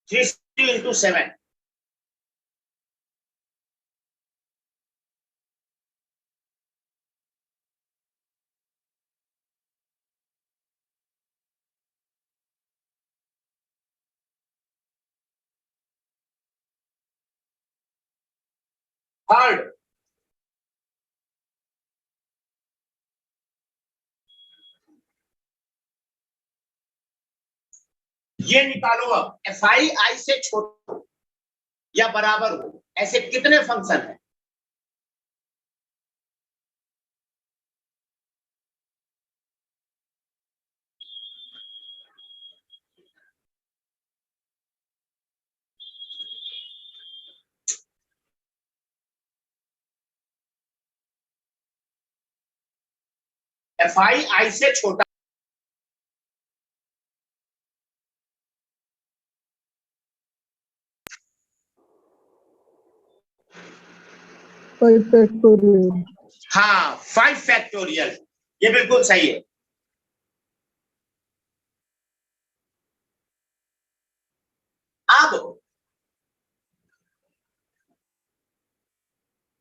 360 into 7। थर्ड, ये निकालो अब Fi i से छोटा हो या बराबर हो, ऐसे कितने फंक्शन है? Fi i से छोटा, हाँ 5 फैक्टोरियल, ये बिल्कुल सही है। अब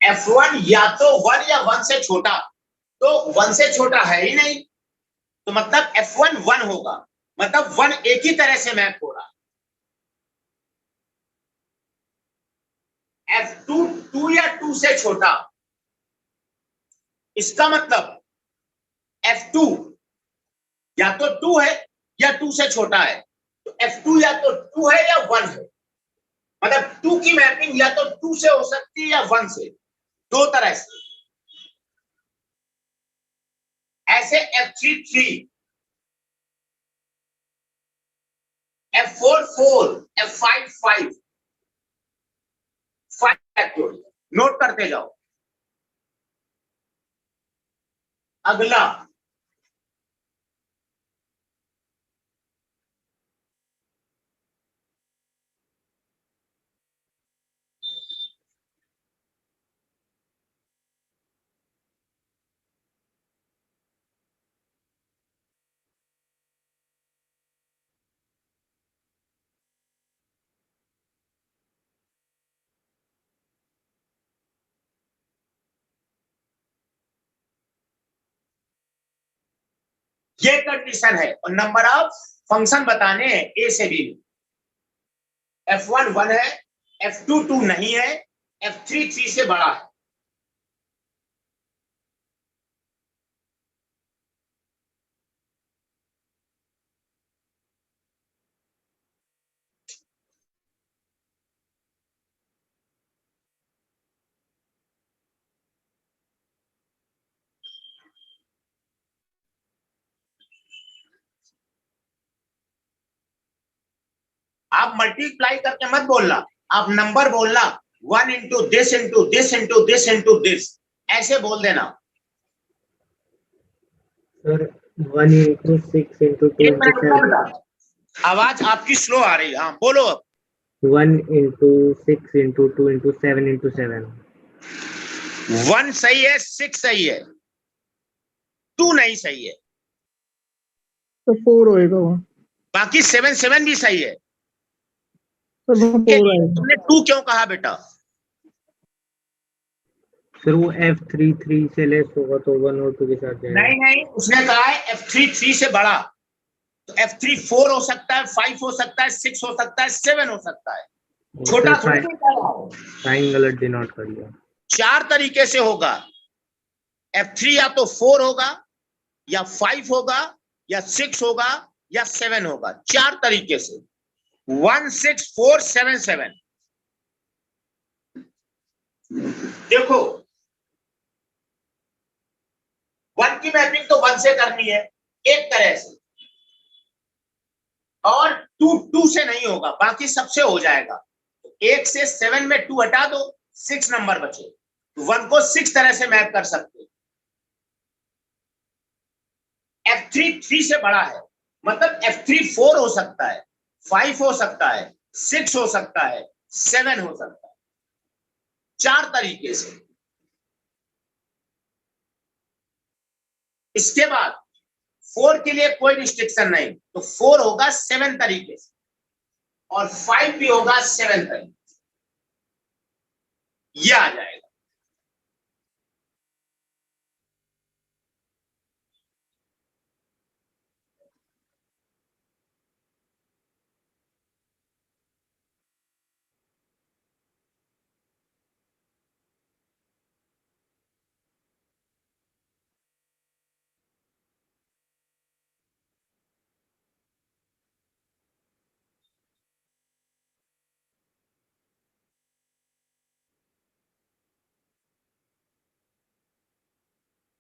F1 या तो 1 या 1 से छोटा, तो 1 से छोटा है ही नहीं, तो मतलब F1 1 होगा, मतलब 1 एक ही तरह से मैप हो रहा है। F2 2 या 2 से छोटा, इसका मतलब F2 या तो 2 है या 2 से छोटा है, तो F2 या तो 2 है या 1 है, मतलब 2 की मैपिंग या तो 2 से हो सकती है या 1 से, दो तरह से। ऐसे F3 3, F4 4, F5 5, 5 factorial, note करते जाओ। अगला ये कंडीशन है और नंबर ऑफ फंक्शन बताने हैं ए से बी में। F1 1 है, F2 2 नहीं है, F3 3 से बड़ा है। आप मल्टीप्लाई करके मत बोलना, आप नंबर बोलना, 1 into this into this into this into this, ऐसे बोल देना। सर 1 into 6 into 2 एक into मिनट रुको 7. बेटा, आवाज आपकी स्लो आ रही है। हाँ बोलो अब। 1 into 6 into 2 into 7 into 7. 1 सही है, 6 सही है, 2 नहीं सही है, तो 4 होएगा वहाँ। बाकी 7 7 भी सही है। तो वहाँ के 4 लिए आएगा। तुमने 2 क्यों कहा बेटा? सर वो F3 3 से लेस होगा तो 1 और 2 के साथ जाएगा. नहीं नहीं, उसने कहा है F3 3 से बड़ा, तो F3 4 हो सकता है, 5 हो सकता है, 6 हो सकता है, 7 हो सकता है, छोटा सर थोड़ी कह रहा हूं। साइन गलत डिनोट कर दिया. 4 तरीके से होगा। F3 या तो 4 होगा, या 5 होगा, या 6 होगा, या 7 होगा। 4 तरीके से, 1 6 4 7 7। देखो 1 की मैपिंग तो 1 से करनी है एक तरह से, और 2 2 से नहीं होगा, बाकी सबसे हो जाएगा। 1 से 7 में 2 हटा दो, 6 नंबर बचे। 1 को 6 तरह से मैप कर सकते। F3 3 से बड़ा है, मतलब F3 4 हो सकता है, 5 हो सकता है, 6 हो सकता है, 7 हो सकता है। 4 तरीके से। इसके बाद 4 के लिए कोई रिस्ट्रिक्शन नहीं, तो 4 होगा 7 तरीके से, और 5 भी होगा 7 तरीके से। यह आ जाएगा।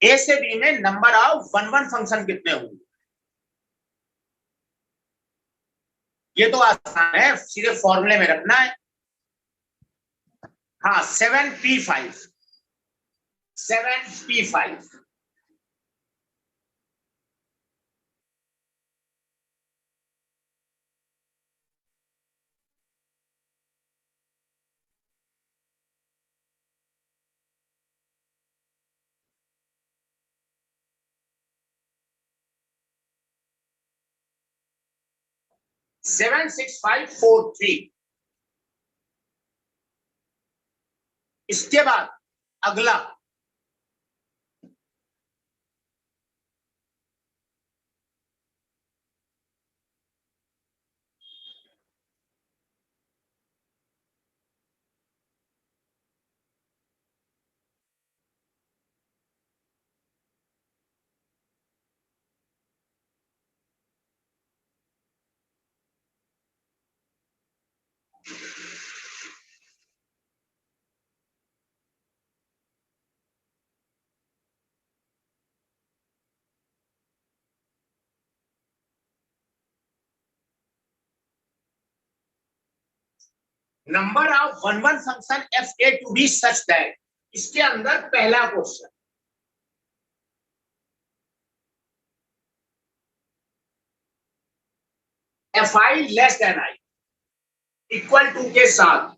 ए से बी में नंबर ऑफ 1 1 फंक्शन कितने होंगे? ये तो आसान है, सीधे फॉर्मूले में रखना है। हाँ 7p5, 7p5। सेवन 6 5 4 3। इसके बाद अगला number of 1 1 function fa to B such that. इसके अंदर पहला question, fi less than i equal to के साथ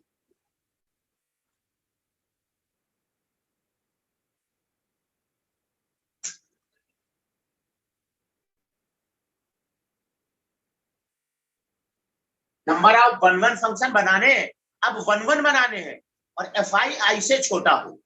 नंबर ऑफ 1 1 फंक्शन बनाने हैं। अब 1 1 बनाने हैं और fi i से छोटा हो।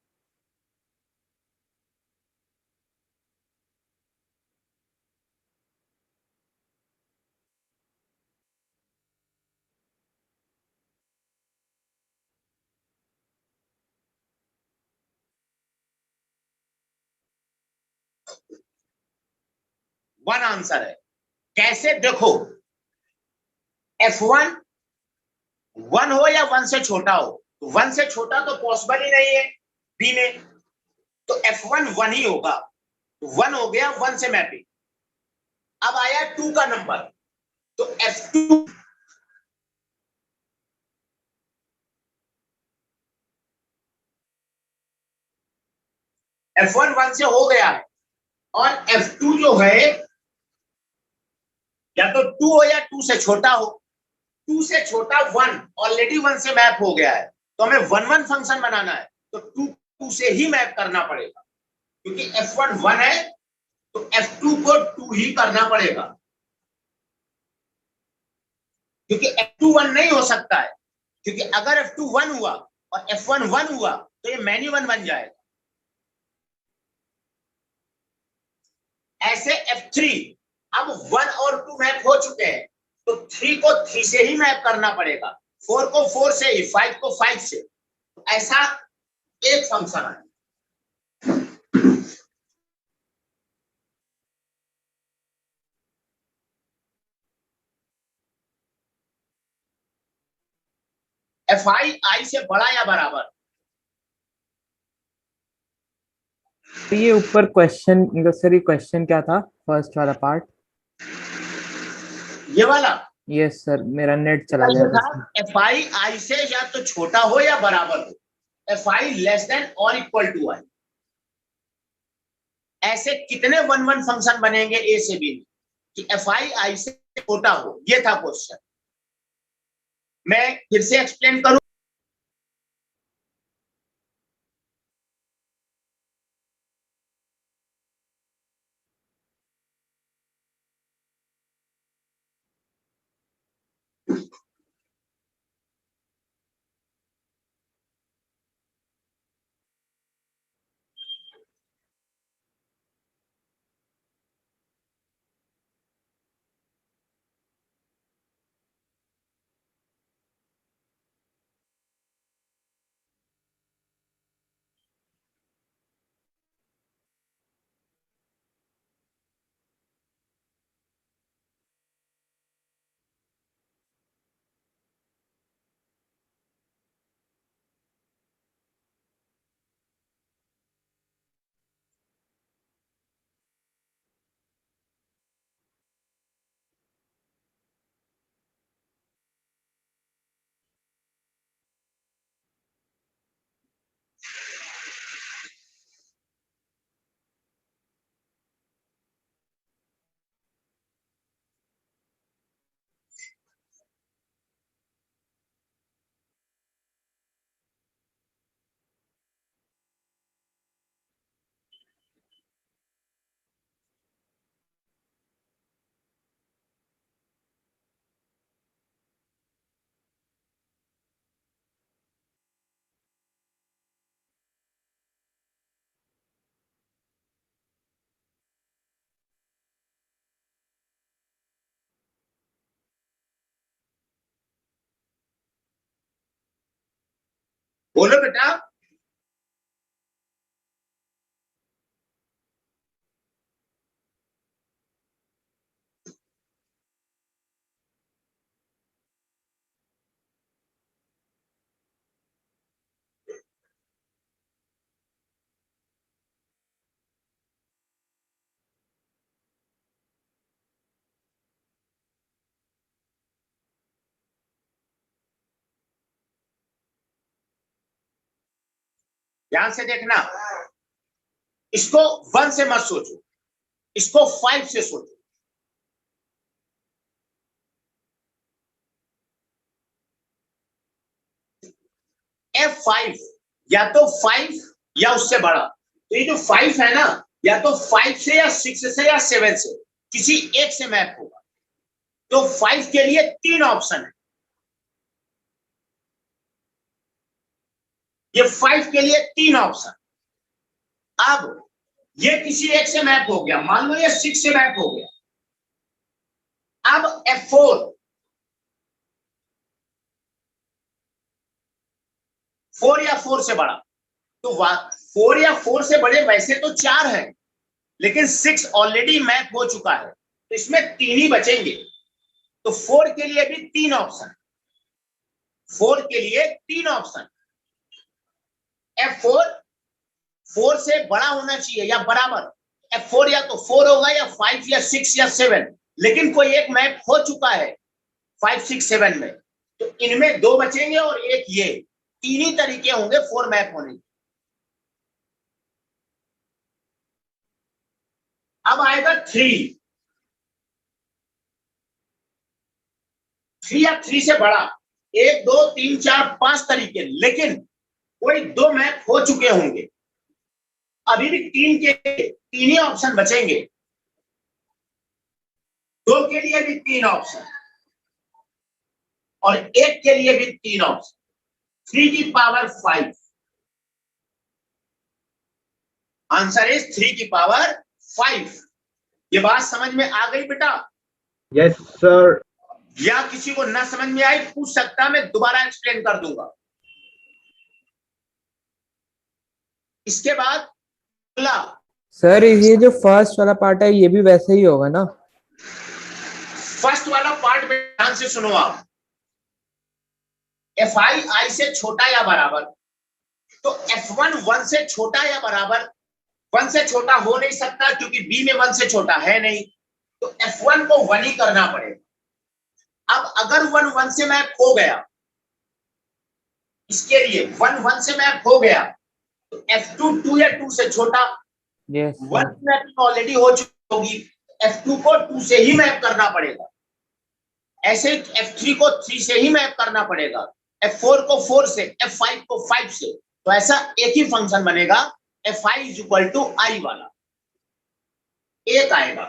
वन आंसर है। कैसे देखो, f1 1 हो या 1 से छोटा हो, 1 से छोटा तो पॉसिबल ही नहीं है बी में, तो f1 1 ही होगा। 1 हो गया, 1 से मैपिंग। अब आया 2 का नंबर, तो f2 f1 1 से हो गया है, और f2 जो है या तो 2 हो या 2 से छोटा हो। 2 से छोटा 1 ऑलरेडी 1 से मैप हो गया है, तो हमें 1 1 फंक्शन बनाना है, तो 2 2 से ही मैप करना पड़ेगा, क्योंकि f1 1 है तो f2 को 2 ही करना पड़ेगा, क्योंकि f2 1 नहीं हो सकता है, क्योंकि अगर f2 1 हुआ और f1 1 हुआ तो ये मैनी 1 बन जाएगा। ऐसे f3 अब 1 और 2 मैप हो चुके हैं, तो 3 को 3 से ही मैप करना पड़ेगा, 4 को 4 से ही, 5 को 5 से। ऐसा एक फंक्शन है। fi i से बड़ा या बराबर। तो ये ऊपर क्वेश्चन, सर ये क्वेश्चन क्या था, फर्स्ट वाला पार्ट? ये वाला यस सर, मेरा नेट चला गया था। fi i से या तो छोटा हो या बराबर हो, fi लेस देन और इक्वल टू i। ऐसे कितने 1 1 फंक्शन बनेंगे a से b कि fi i से छोटा हो? ये था क्वेश्चन। मैं फिर से एक्सप्लेन करूं। बोलो बेटा। ध्यान से देखना, इसको 1 से मत सोचो, इसको 5 से सोचो। f5 या तो 5 या उससे बड़ा, तो ये जो 5 है ना, या तो 5 से या 6 से या 7 से, किसी एक से मैप होगा। तो 5 के लिए 3 ऑप्शन है, ये 5 के लिए 3 ऑप्शन। अब ये किसी एक से मैप हो गया, मान लो ये 6 से मैप हो गया। अब f4 4 या 4 से बड़ा, तो 4 या 4 से बड़े वैसे तो 4 है, लेकिन 6 ऑलरेडी मैप हो चुका है, तो इसमें 3 ही बचेंगे। तो 4 के लिए भी 3 ऑप्शन, 4 के लिए 3 ऑप्शन। f4 4 से बड़ा होना चाहिए या बराबर। f4 या तो 4 होगा या 5 या 6 या 7, लेकिन कोई एक मैप हो चुका है 5 6 7 में, तो इनमें 2 बचेंगे और एक ये। 3 ही तरीके होंगे 4 मैप होने के। अब आएगा 3। 3 या 3 से बड़ा 1 2 3 4 5 तरीके, लेकिन कोई 2 मैप हो चुके होंगे, अभी भी 3 के 3 ही ऑप्शन बचेंगे, 2 के लिए भी 3 ऑप्शन और 1 के लिए भी 3 ऑप्शन। 3 की पावर 5, आंसर इज 3 की पावर 5। ये बात समझ में आ गई बेटा? Yes sir. या किसी को ना समझ में आई पूछ सकता, मैं दोबारा एक्सप्लेन कर दूंगा। इसके बाद अगला, सर ये जो फर्स्ट वाला पार्ट है ये भी वैसे ही होगा ना? फर्स्ट वाला पार्ट में ध्यान से सुनो आप। Fi I से छोटा या बराबर, तो F1 1 से छोटा या बराबर, 1 से छोटा हो नहीं सकता क्योंकि B में 1 से छोटा है नहीं, तो F1 को 1 ही करना पड़ेगा। अब अगर 1 1 से मैप हो गया, इसके लिए 1 1 से मैप हो गया, तो F2 2 या 2 से छोटा, यस 1 मैपिंग ऑलरेडी हो चुकी होगी, F2 को 2 से ही मैप करना पड़ेगा। ऐसे F3 को 3 से ही मैप करना पड़ेगा, F4 को 4 से, F5 को 5 से। तो ऐसा एक ही फंक्शन बनेगा, Fi is equal to I वाला एक आएगा।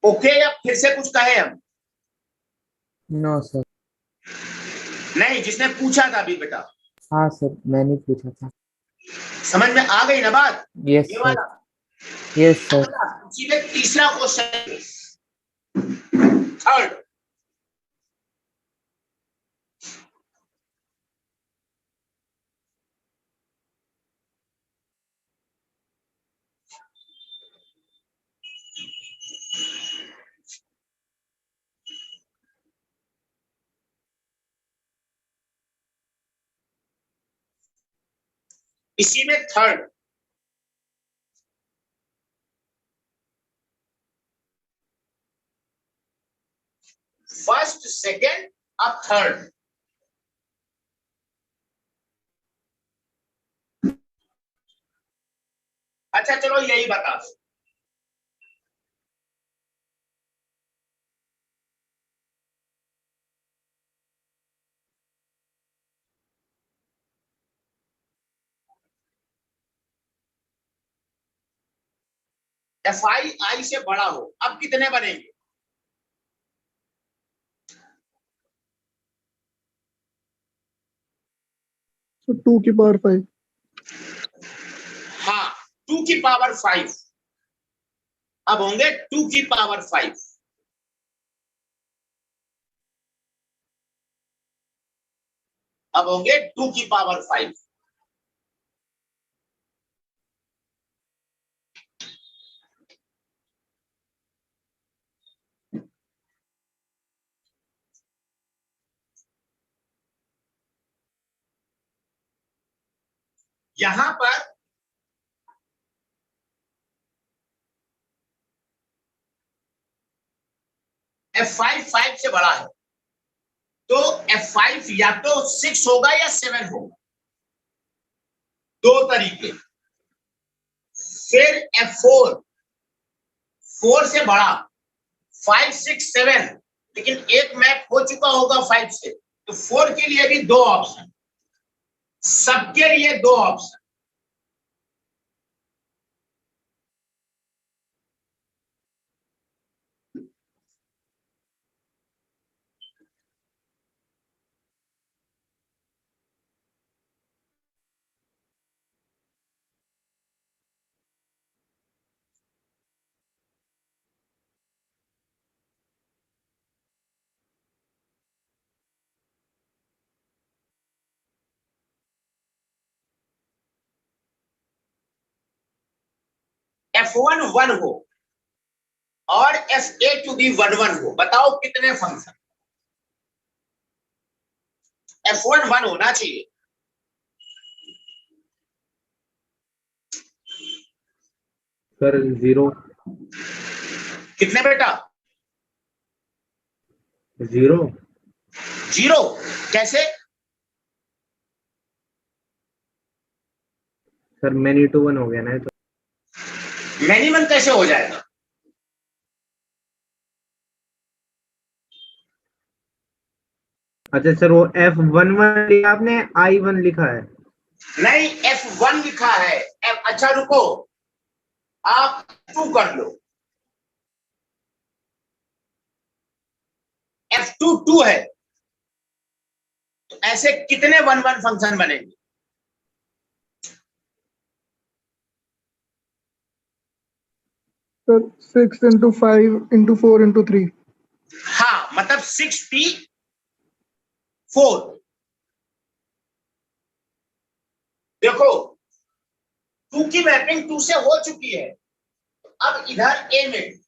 ओके, या फिर से कुछ कहे हम? No sir. नहीं, जिसने पूछा था अभी बेटा। हाँ सर, मैंने पूछा था। समझ में आ गई ना बात? यस ये सर। वाला। Yes sir. सीधे तीसरा क्वेश्चन, थर्ड। इसी में थर्ड, फर्स्ट सेकेंड अब थर्ड। अच्छा चलो यही बता दो। Fi I से बड़ा हो, अब कितने बनेंगे? तो 2 की पावर 5। हाँ, 2 की पावर 5। अब होंगे 2 की पावर 5। अब होंगे 2 की पावर 5। यहां पर F5 5 से बड़ा है, तो F5 या तो 6 होगा या 7 होगा, दो तरीके। फिर F4 4 से बड़ा, 5 6 7, लेकिन एक मैप हो चुका होगा 5 से, तो 4 के लिए भी 2 ऑप्शन, सबके लिए 2 ऑप्शन। F1 1 हो और Fa टू बी 1 1 हो, बताओ कितने फंक्शन? F1 1 होना चाहिए। सर 0। कितने बेटा? 0। 0 कैसे? सर मैनी टू 1 हो गया ना, तो मैनी 1 कैसे हो जाएगा? अच्छा सर, वो F11 लिया आपने, I1 लिखा है? नहीं, F1 लिखा है। अच्छा रुको, आप 2 कर लो। F2 2 है, तो ऐसे कितने 1 1 फंक्शन बनेंगे? Sir 6 into 5 into 4 into 3. हाँ, मतलब 64। देखो 2 की मैपिंग 2 से हो चुकी है, अब इधर ए में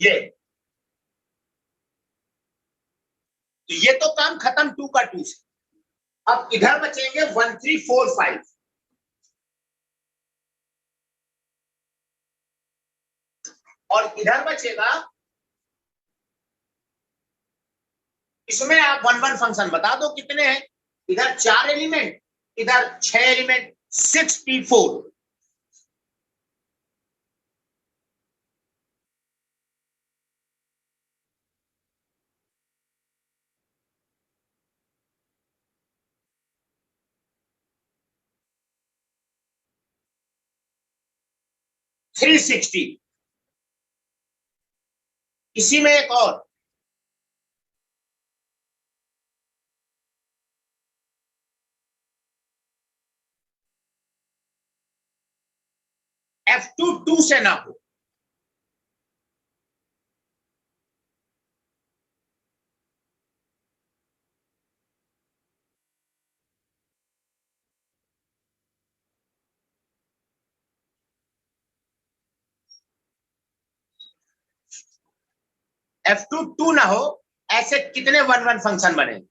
ये, तो ये तो काम खत्म 2 का 2 से। अब इधर बचेंगे 1 3 4 5। और इधर बचेगा, इसमें आप 1 1 फंक्शन बता दो कितने हैं। इधर 4 एलिमेंट, इधर 6 एलिमेंट, 64। थ्री 360। इसी में एक और, F2 2 से ना हो। F2 2 ना हो, ऐसे कितने 1 1 फंक्शन बनेंगे?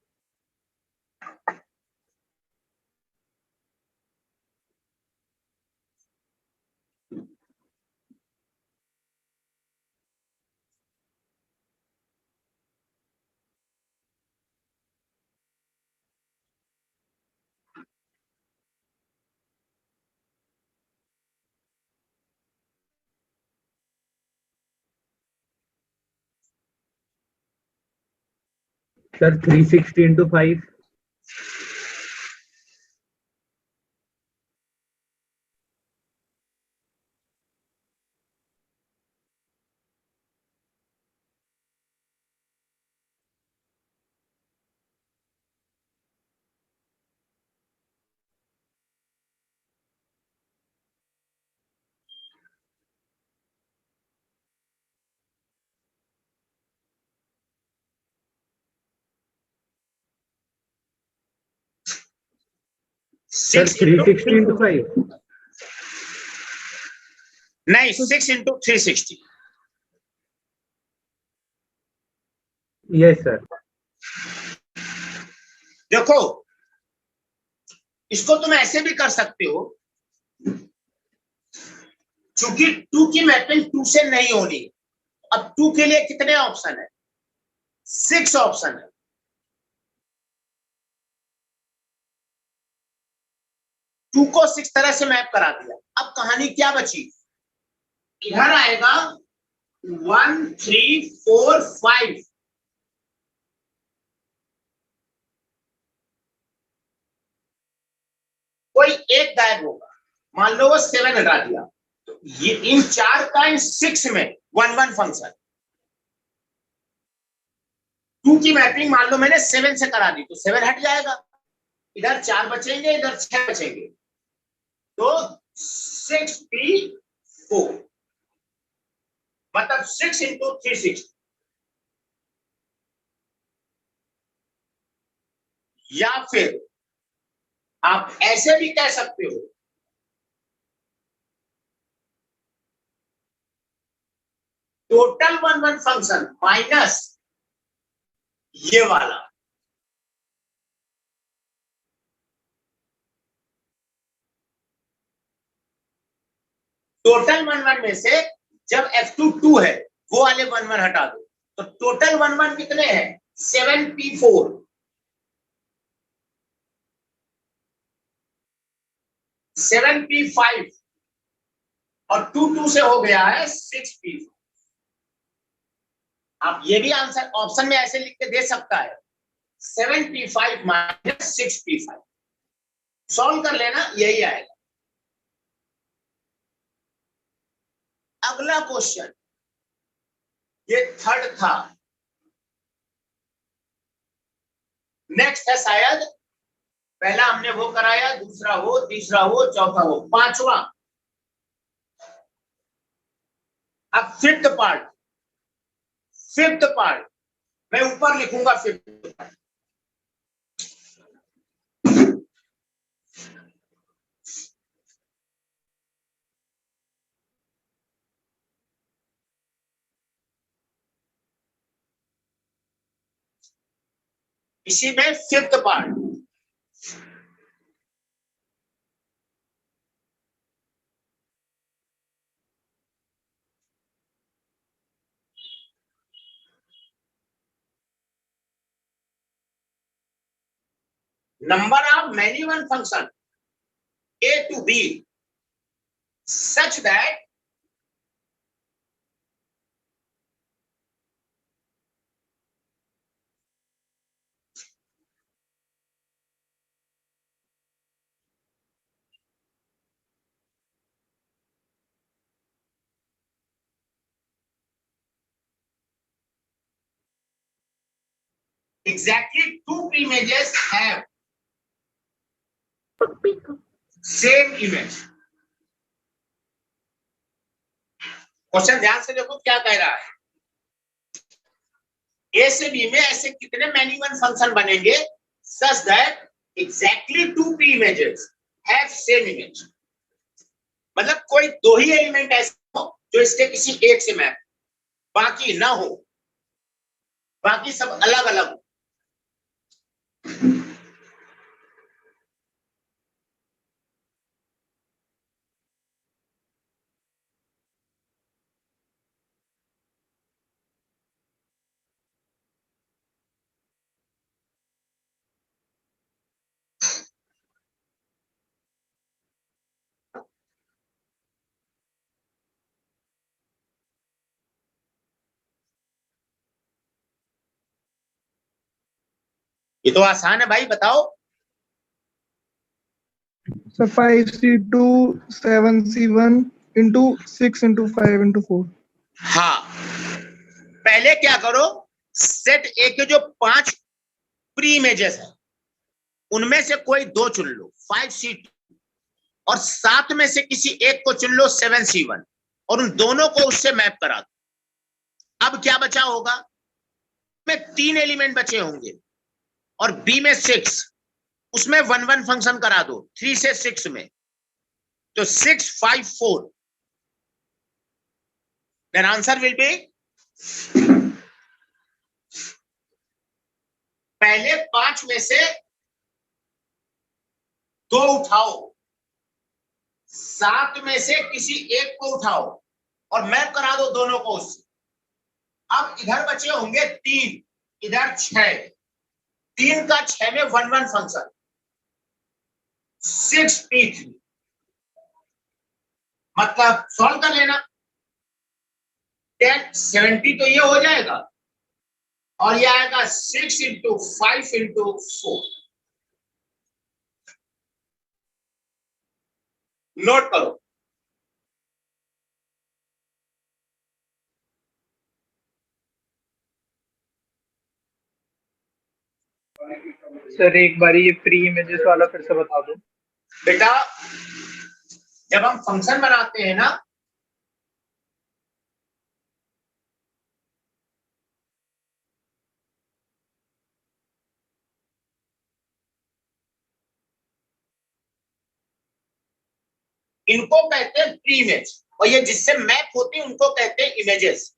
Sir 360 into 5। Sir 360 into 5। नहीं, 6 into 360। Yes sir. देखो इसको तुम ऐसे भी कर सकते हो, क्योंकि 2 की मैपिंग 2 से नहीं होनी। अब 2 के लिए कितने ऑप्शन है? 6 ऑप्शन है। 2 को 6 तरह से मैप करा दिया। अब कहानी क्या बची? इधर आएगा 1 3 4 5। कोई एक गायब होगा, मान लो वो 7 हटा दिया, तो ये इन 4 का इन 6 में 1 1 फंक्शन। 2 की मैपिंग मान लो मैंने 7 से करा दी, तो 7 हट जाएगा, इधर 4 बचेंगे, इधर 6 बचेंगे, तो 64, मतलब 6 into 360। या फिर आप ऐसे भी कह सकते हो, टोटल 1 1 फंक्शन माइनस ये वाला। टोटल 1 1 में से जब F2 2 है, वो वाले 1 1 हटा दो, तो टोटल 1 1 कितने हैं? 7p4। 7p5 और 2 से हो गया है 6p। आप ये भी आंसर ऑप्शन में ऐसे लिख के दे सकता है 7p5 माइनस 6p5। सॉल्व कर लेना, यही आएगा। अगला क्वेश्चन, ये थर्ड था, नेक्स्ट है शायद, पहला हमने वो कराया, दूसरा वो, तीसरा वो, चौथा वो, पांचवा। अब फिफ्थ पार्ट मैं ऊपर लिखूंगा फिफ्थ पार्ट। इसी में fifth part, number of many one function a to b such that exactly two images have same image। Question ध्यान से देखो क्या कह रहा है। ए से बी में ऐसे कितने मैनी वन फंक्शन बनेंगे such that exactly two p images have same image। मतलब कोई दो ही एलिमेंट ऐसे हो जो इसके किसी एक से मैप, बाकी ना हो, बाकी सब अलग अलग हो। ये तो आसान है भाई, बताओ। So 5c2 7c1 into 6 into 5 into 4। हाँ, पहले क्या करो, सेट ए के जो 5 प्री इमेजेस है उनमें से कोई दो चुन लो 5c2 और 7 में से किसी एक को चुन लो 7c1 और उन दोनों को उससे मैप करा दो। अब क्या बचा होगा, में 3 एलिमेंट बचे होंगे और बी में 6, उसमें 1 1 फंक्शन करा दो 3 से 6 में, तो 6 5 4, देन आंसर विल बी, पहले 5 में से 2 उठाओ, 7 में से किसी एक को उठाओ और मैप करा दो दोनों को उससे। अब इधर बचे होंगे 3, इधर 6, 3 का 6 में 1 1 फंक्शन 6p3, मतलब सॉल्व कर लेना। 10 70 तो ये हो जाएगा और ये आएगा 6 into 5 into 4। नोट करो। सर एक बार ये प्री इमेजेस वाला फिर से बता दो। बेटा जब हम फंक्शन बनाते हैं ना, इनको कहते हैं प्री इमेज और ये जिससे मैप होती है उनको कहते हैं इमेजेस।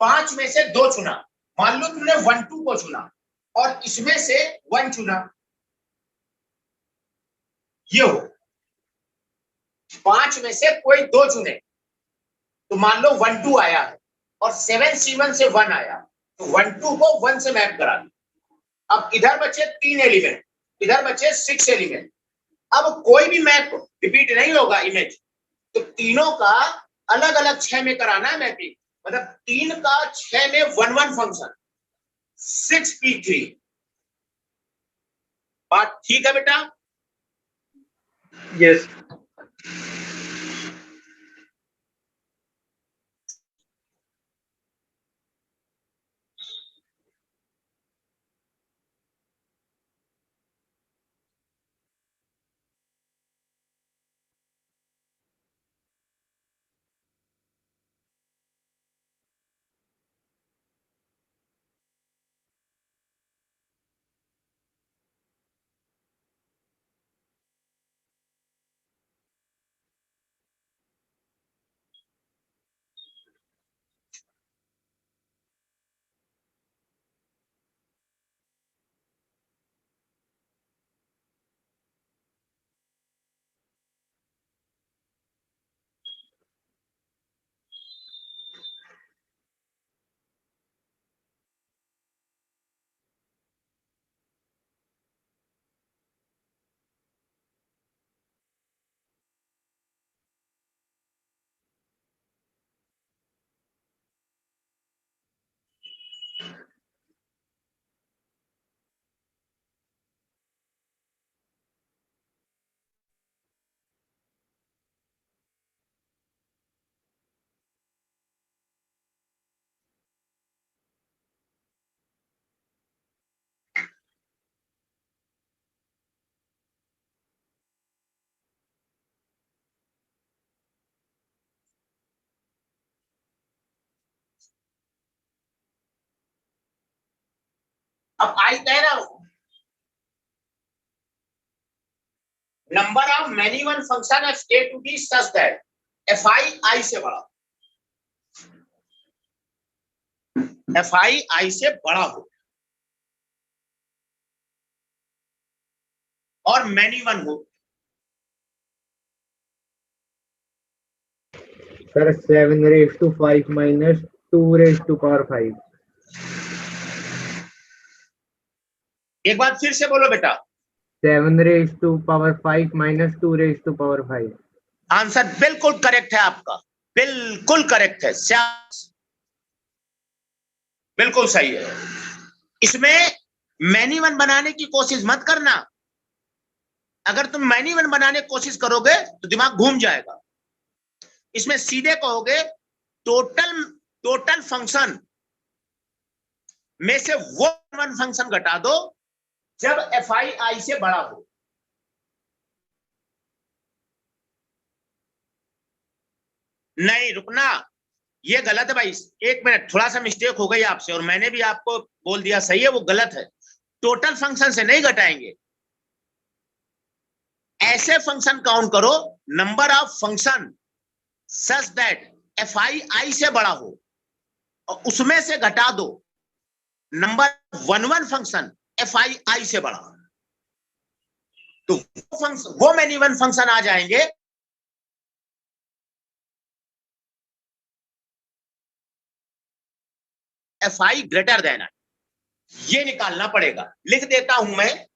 5 में से 2 चुना, मान लो तुमने 1 2 को चुना और इसमें से 1 चुना, ये हो। 5 में से कोई 2 चुने तो मान लो 1 2 आया है और 7c1 से 1 आया, तो 1 2 को 1 से मैप करा दो। अब इधर बचे 3 एलिमेंट, इधर बचे 6 एलिमेंट, अब कोई भी मैप रिपीट नहीं होगा इमेज, तो तीनों का अलग अलग 6 में कराना है मैपिंग, मतलब 3 का 6 में 1 1 फंक्शन 6p3। बात ठीक है बेटा? यस। अब आई कह रहा हूं number of many one function F A to B such that F I से बड़ा, एफ आई से बड़ा हो और मेनी वन हो। Sir 7 raised to 5 minus 2 raised to power 5। एक बार फिर से बोलो बेटा। 7 raised to power 5 minus 2 raised to power 5। Answer बिल्कुल करेक्ट है आपका, बिल्कुल करेक्ट है, बिल्कुल सही है। इसमें मैनी वन बनाने की कोशिश मत करना, अगर तुम मैनी वन बनाने की कोशिश करोगे तो दिमाग घूम जाएगा। इसमें सीधे कहोगे टोटल फंक्शन में से वो वन फंक्शन घटा दो जब एफ आई से बड़ा हो। नहीं रुकना, ये गलत है भाई, 1 मिनट, थोड़ा सा मिस्टेक हो गई आपसे और मैंने भी आपको बोल दिया सही है, वो गलत है। टोटल फंक्शन से नहीं घटाएंगे, ऐसे फंक्शन काउंट करो number of function such that F I से बड़ा हो और उसमें से घटा दो नंबर 1 1 फंक्शन एफ आई से बड़ा, तो वो मैनी वन फंक्शन आ जाएंगे F I greater than I. ये निकालना पड़ेगा, लिख देता हूं मैं।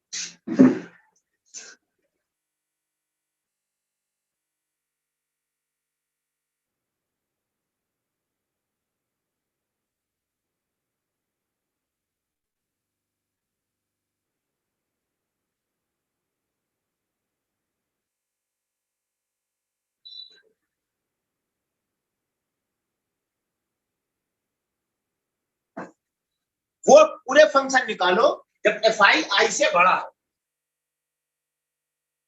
वो पूरे फंक्शन निकालो जब एफ आई से बड़ा है,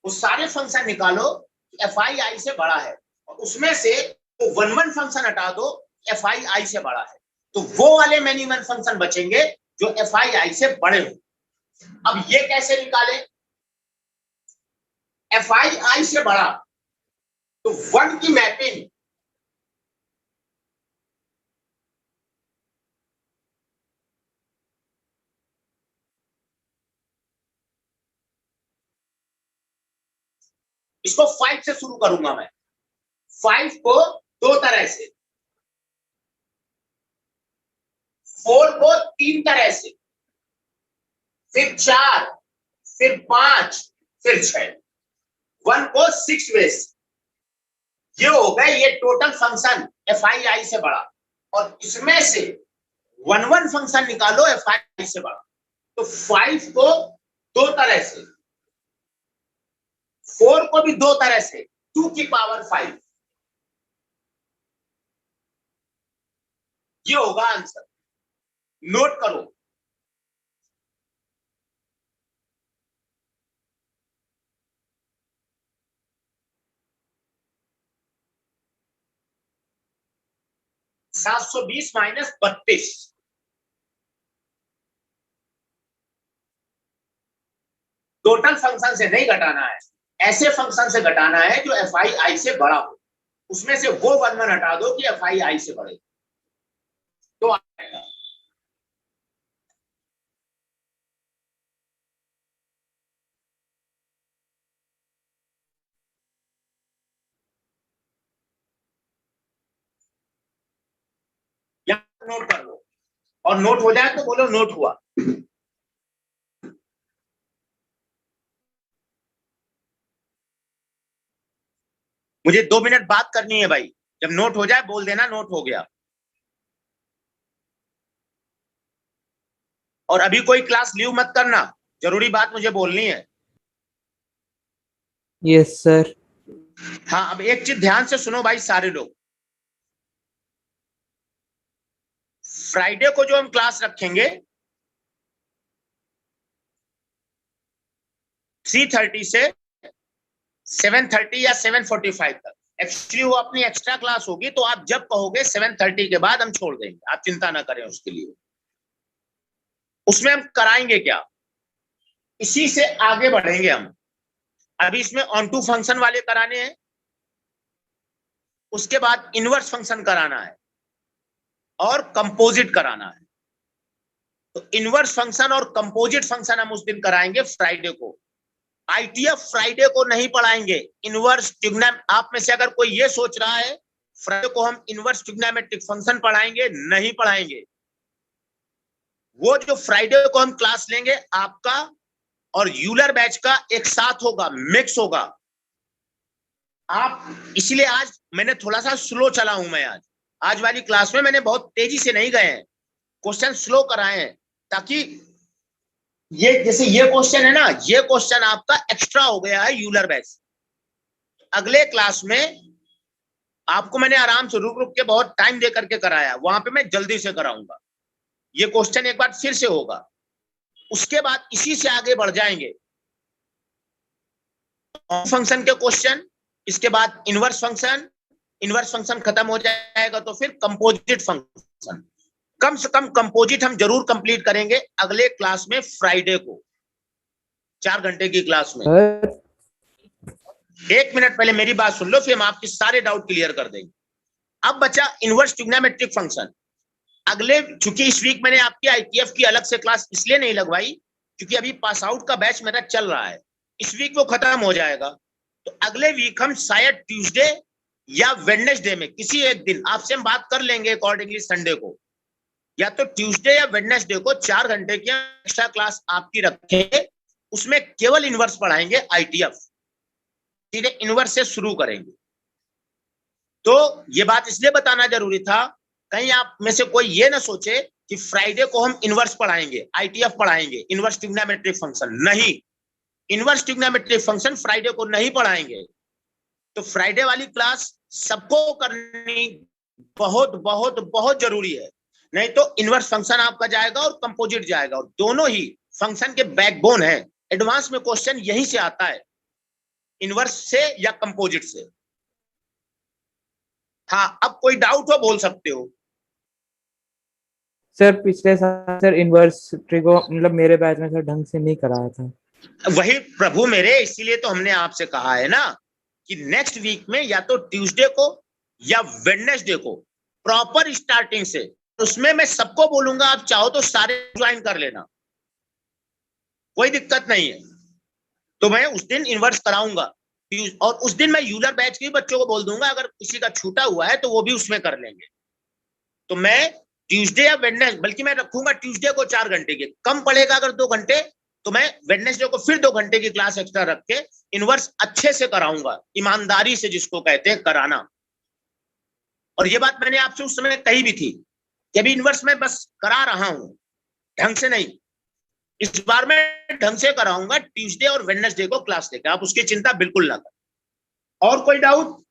वो सारे फंक्शन निकालो एफ आई से बड़ा है और उसमें से वो 1 1 फंक्शन हटा दो एफ आई से बड़ा है, तो वो वाले मैनी वन फंक्शन बचेंगे जो एफ आई से बड़े हो। अब ये कैसे निकाले? एफ आई से बड़ा तो 1 की मैपिंग इसको 5 से शुरू करूंगा मैं। 5 को 2 तरह से, 4 को 3 तरह से, फिर 4, फिर 5, फिर 6। 1 को 6 वेज, ये हो गए ये टोटल फंक्शन एफ आई आई से बड़ा, और इसमें से 1 फंक्शन निकालो एफ आई आई से बड़ा। तो 5 को दो तरह से, 4 को भी दो तरह से, 2 की पावर 5, ये होगा आंसर। नोट करो। -720 -32, टोटल फंक्शन से नहीं घटाना है, ऐसे फंक्शन से घटाना है जो एफ आई आई से बड़ा हो, उसमें से वो 1 हटा दो कि एफ आई आई से बड़े, तो आएगा। नोट कर लो, और नोट हो जाए तो बोलो नोट हुआ। मुझे 2 मिनट बात करनी है भाई, जब नोट हो जाए बोल देना नोट हो गया। और अभी कोई क्लास लीव मत करना, जरूरी बात मुझे बोलनी है। Yes sir. हाँ, अब एक चीज ध्यान से सुनो भाई सारे लोग, फ्राइडे को जो हम क्लास रखेंगे 3:30 से 7:30 या 7:45 तक, एक्चुअली वो अपनी एक्स्ट्रा क्लास होगी, तो आप जब कहोगे 7:30 के बाद हम छोड़ देंगे, आप चिंता ना करें उसके लिए। उसमें हम कराएंगे क्या, इसी से आगे बढ़ेंगे हम। अभी इसमें ऑन टू फंक्शन वाले कराने हैं, उसके बाद इनवर्स फंक्शन कराना है और कंपोजिट कराना है। तो इनवर्स फंक्शन और कंपोजिट फंक्शन हम उस दिन कराएंगे फ्राइडे को। आईटीएफ फ्राइडे को नहीं पढ़ाएंगे। इनवर्स आप में से अगर कोई ये सोच रहा है फ्राइडे को हम इनवर्स ट्रिग्नोमेट्रिक फंक्शन पढ़ाएंगे, नहीं पढ़ाएंगे। वो जो फ्राइडे को हम क्लास लेंगे आपका और यूलर बैच का एक साथ होगा, मिक्स होगा। आप इसलिए आज मैंने थोड़ा सा स्लो चला हूं। मैं आज वाली क्लास में मैंने बहुत तेजी से नहीं गए हैं, क्वेश्चन स्लो कराए हैं, ताकि ये जैसे ये क्वेश्चन है ना, ये क्वेश्चन आपका एक्स्ट्रा हो गया है यूलर बैच। अगले क्लास में आपको मैंने आराम से रुक रुक के बहुत टाइम दे करके कराया, वहां पे मैं जल्दी से कराऊंगा। ये क्वेश्चन एक बार फिर से होगा, उसके बाद इसी से आगे बढ़ जाएंगे। फंक्शन के क्वेश्चन, इसके बाद इनवर्स फंक्शन खत्म हो जाएगा तो फिर कंपोजिट फंक्शन। कम से कम कंपोजिट हम जरूर कंप्लीट करेंगे अगले क्लास में, फ्राइडे को 4 घंटे की क्लास में। 1 मिनट पहले मेरी बात सुन लो, फिर हम आपके सारे डाउट क्लियर कर देंगे। अब बचा इनवर्स ट्रिग्नोमेट्रिक फंक्शन। अगले, चूंकि इस वीक मैंने आपकी आईटीएफ की अलग से क्लास इसलिए नहीं लगवाई क्योंकि अभी पास आउट का बैच मेरा चल रहा है, इस वीक वो खत्म हो जाएगा। तो अगले वीक हम शायद ट्यूसडे या वेडनेसडे में किसी एक दिन आपसे हम बात कर लेंगे अकॉर्डिंगली। संडे को या तो ट्यूसडे या वेडनेसडे को 4 घंटे की एक्स्ट्रा क्लास आपकी रखेंगे, उसमें केवल इनवर्स पढ़ाएंगे। आईटीएफ सीधे इनवर्स से शुरू करेंगे। तो ये बात इसलिए बताना जरूरी था, कहीं आप में से कोई ये ना सोचे कि फ्राइडे को हम इनवर्स पढ़ाएंगे, आईटीएफ पढ़ाएंगे, इनवर्स ट्रिग्नोमेट्रिक फंक्शन नहीं। इनवर्स ट्रिग्नोमेट्रिक फंक्शन फ्राइडे को नहीं पढ़ाएंगे। तो फ्राइडे वाली क्लास सबको करनी बहुत बहुत बहुत जरूरी है, नहीं तो इनवर्स फंक्शन आपका जाएगा और कंपोजिट जाएगा, और दोनों ही फंक्शन के बैकबोन है। एडवांस में क्वेश्चन यहीं से आता है, इनवर्स से या कंपोजिट से। हाँ, अब कोई डाउट हो बोल सकते हो। सर पिछले साल सर इनवर्स ट्रिगो मतलब मेरे बैच में सर ढंग से नहीं कराया था। वही प्रभु मेरे, इसीलिए तो हमने आपसे कहा है ना कि नेक्स्ट वीक में या तो ट्यूसडे को या वेडनेसडे को प्रॉपर स्टार्टिंग से, उसमें मैं सबको बोलूंगा आप चाहो तो सारे ज्वाइन कर लेना, कोई दिक्कत नहीं है। तो मैं उस दिन इनवर्स कराऊंगा और उस दिन मैं यूलर बैच के बच्चों को बोल दूंगा अगर किसी का छूटा हुआ है तो वो भी उसमें कर लेंगे। तो मैं ट्यूसडे या वेडनेसडे, बल्कि मैं रखूंगा ट्यूसडे को 4 घंटे के, कम पड़ेगा अगर 2 घंटे तो मैं वेडनेसडे को फिर 2 घंटे की क्लास एक्स्ट्रा रख के इनवर्स अच्छे से कराऊंगा, ईमानदारी से, जिसको कहते हैं कराना। और ये बात मैंने आपसे उस समय कही भी थी कि अभी इनवर्स में बस करा रहा हूं, ढंग से नहीं। इस बार मैं ढंग से कराऊंगा, ट्यूसडे और वेडनेसडे को क्लास लेकर, आप उसकी चिंता बिल्कुल ना करें। और कोई डाउट?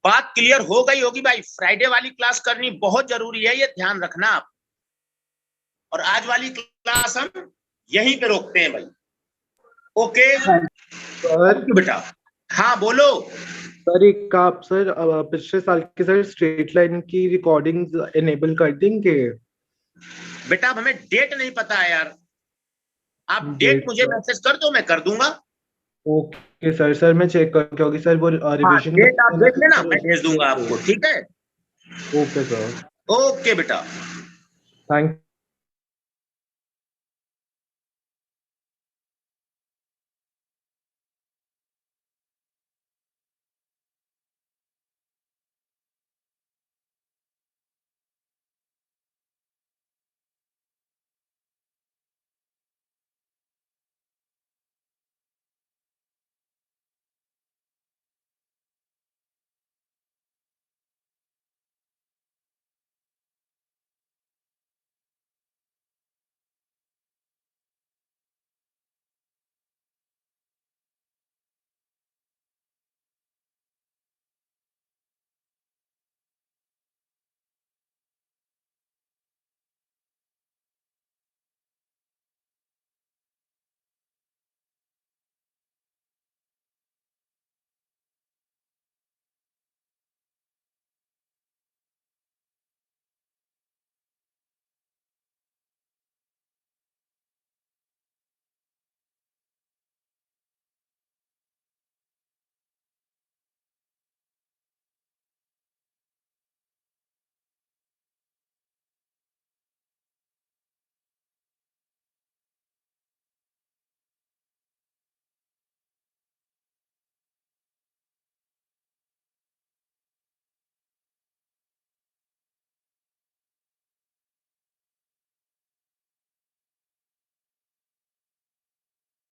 बात क्लियर हो गई होगी भाई। फ्राइडे वाली क्लास करनी बहुत जरूरी है, ये ध्यान रखना आप। और आज वाली क्लास हम यहीं पे रोकते हैं भाई। ओके सर बेटा, हाँ बोलो। सर एक आप सर पिछले साल के सर स्ट्रेट लाइन की रिकॉर्डिंग इनेबल कर देंगे? बेटा अब हमें डेट नहीं पता है यार, आप डेट मुझे मैसेज कर दो, मैं कर दूंगा। Okay sir. सर मैं चेक कर, क्योंकि सर वो रिवीजन डेट आप देख लेना, मैं भेज दूंगा आपको, ठीक है? ओके सर, ओके बेटा, थैंक